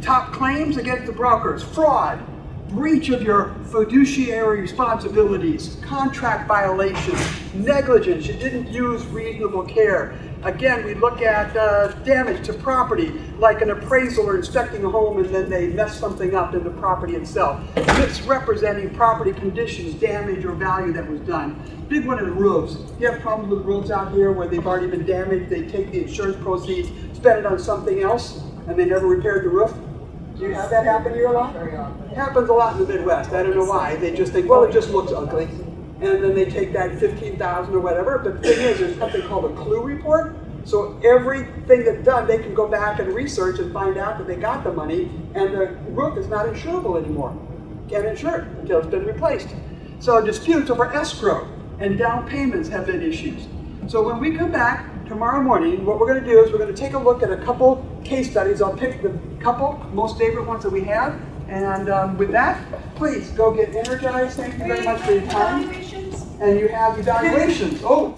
Top claims against the brokers: fraud, breach of your fiduciary responsibilities, contract violations, negligence, you didn't use reasonable care. Again, we look at damage to property, like an appraisal or inspecting a home and then they mess something up in the property itself. Misrepresenting property conditions, damage, or value that was done. Big one is roofs. You have problems with roofs out here where they've already been damaged, they take the insurance proceeds, spend it on something else, and they never repaired the roof. Do you have that happen here a lot? It happens a lot in the Midwest. I don't know why. They just think, well, it just looks ugly. And then they take that $15,000 or whatever. But the thing is, there's something called a clue report. So everything that's done, they can go back and research and find out that they got the money and the roof is not insurable anymore. Can't insure it until it's been replaced. So disputes over escrow and down payments have been issues. So when we come back tomorrow morning, what we're going to do is we're going to take a look at a couple case studies. I'll pick the couple most favorite ones that we have. And with that, please go get energized. Thank you very much for your time. And you have evaluations. Oh.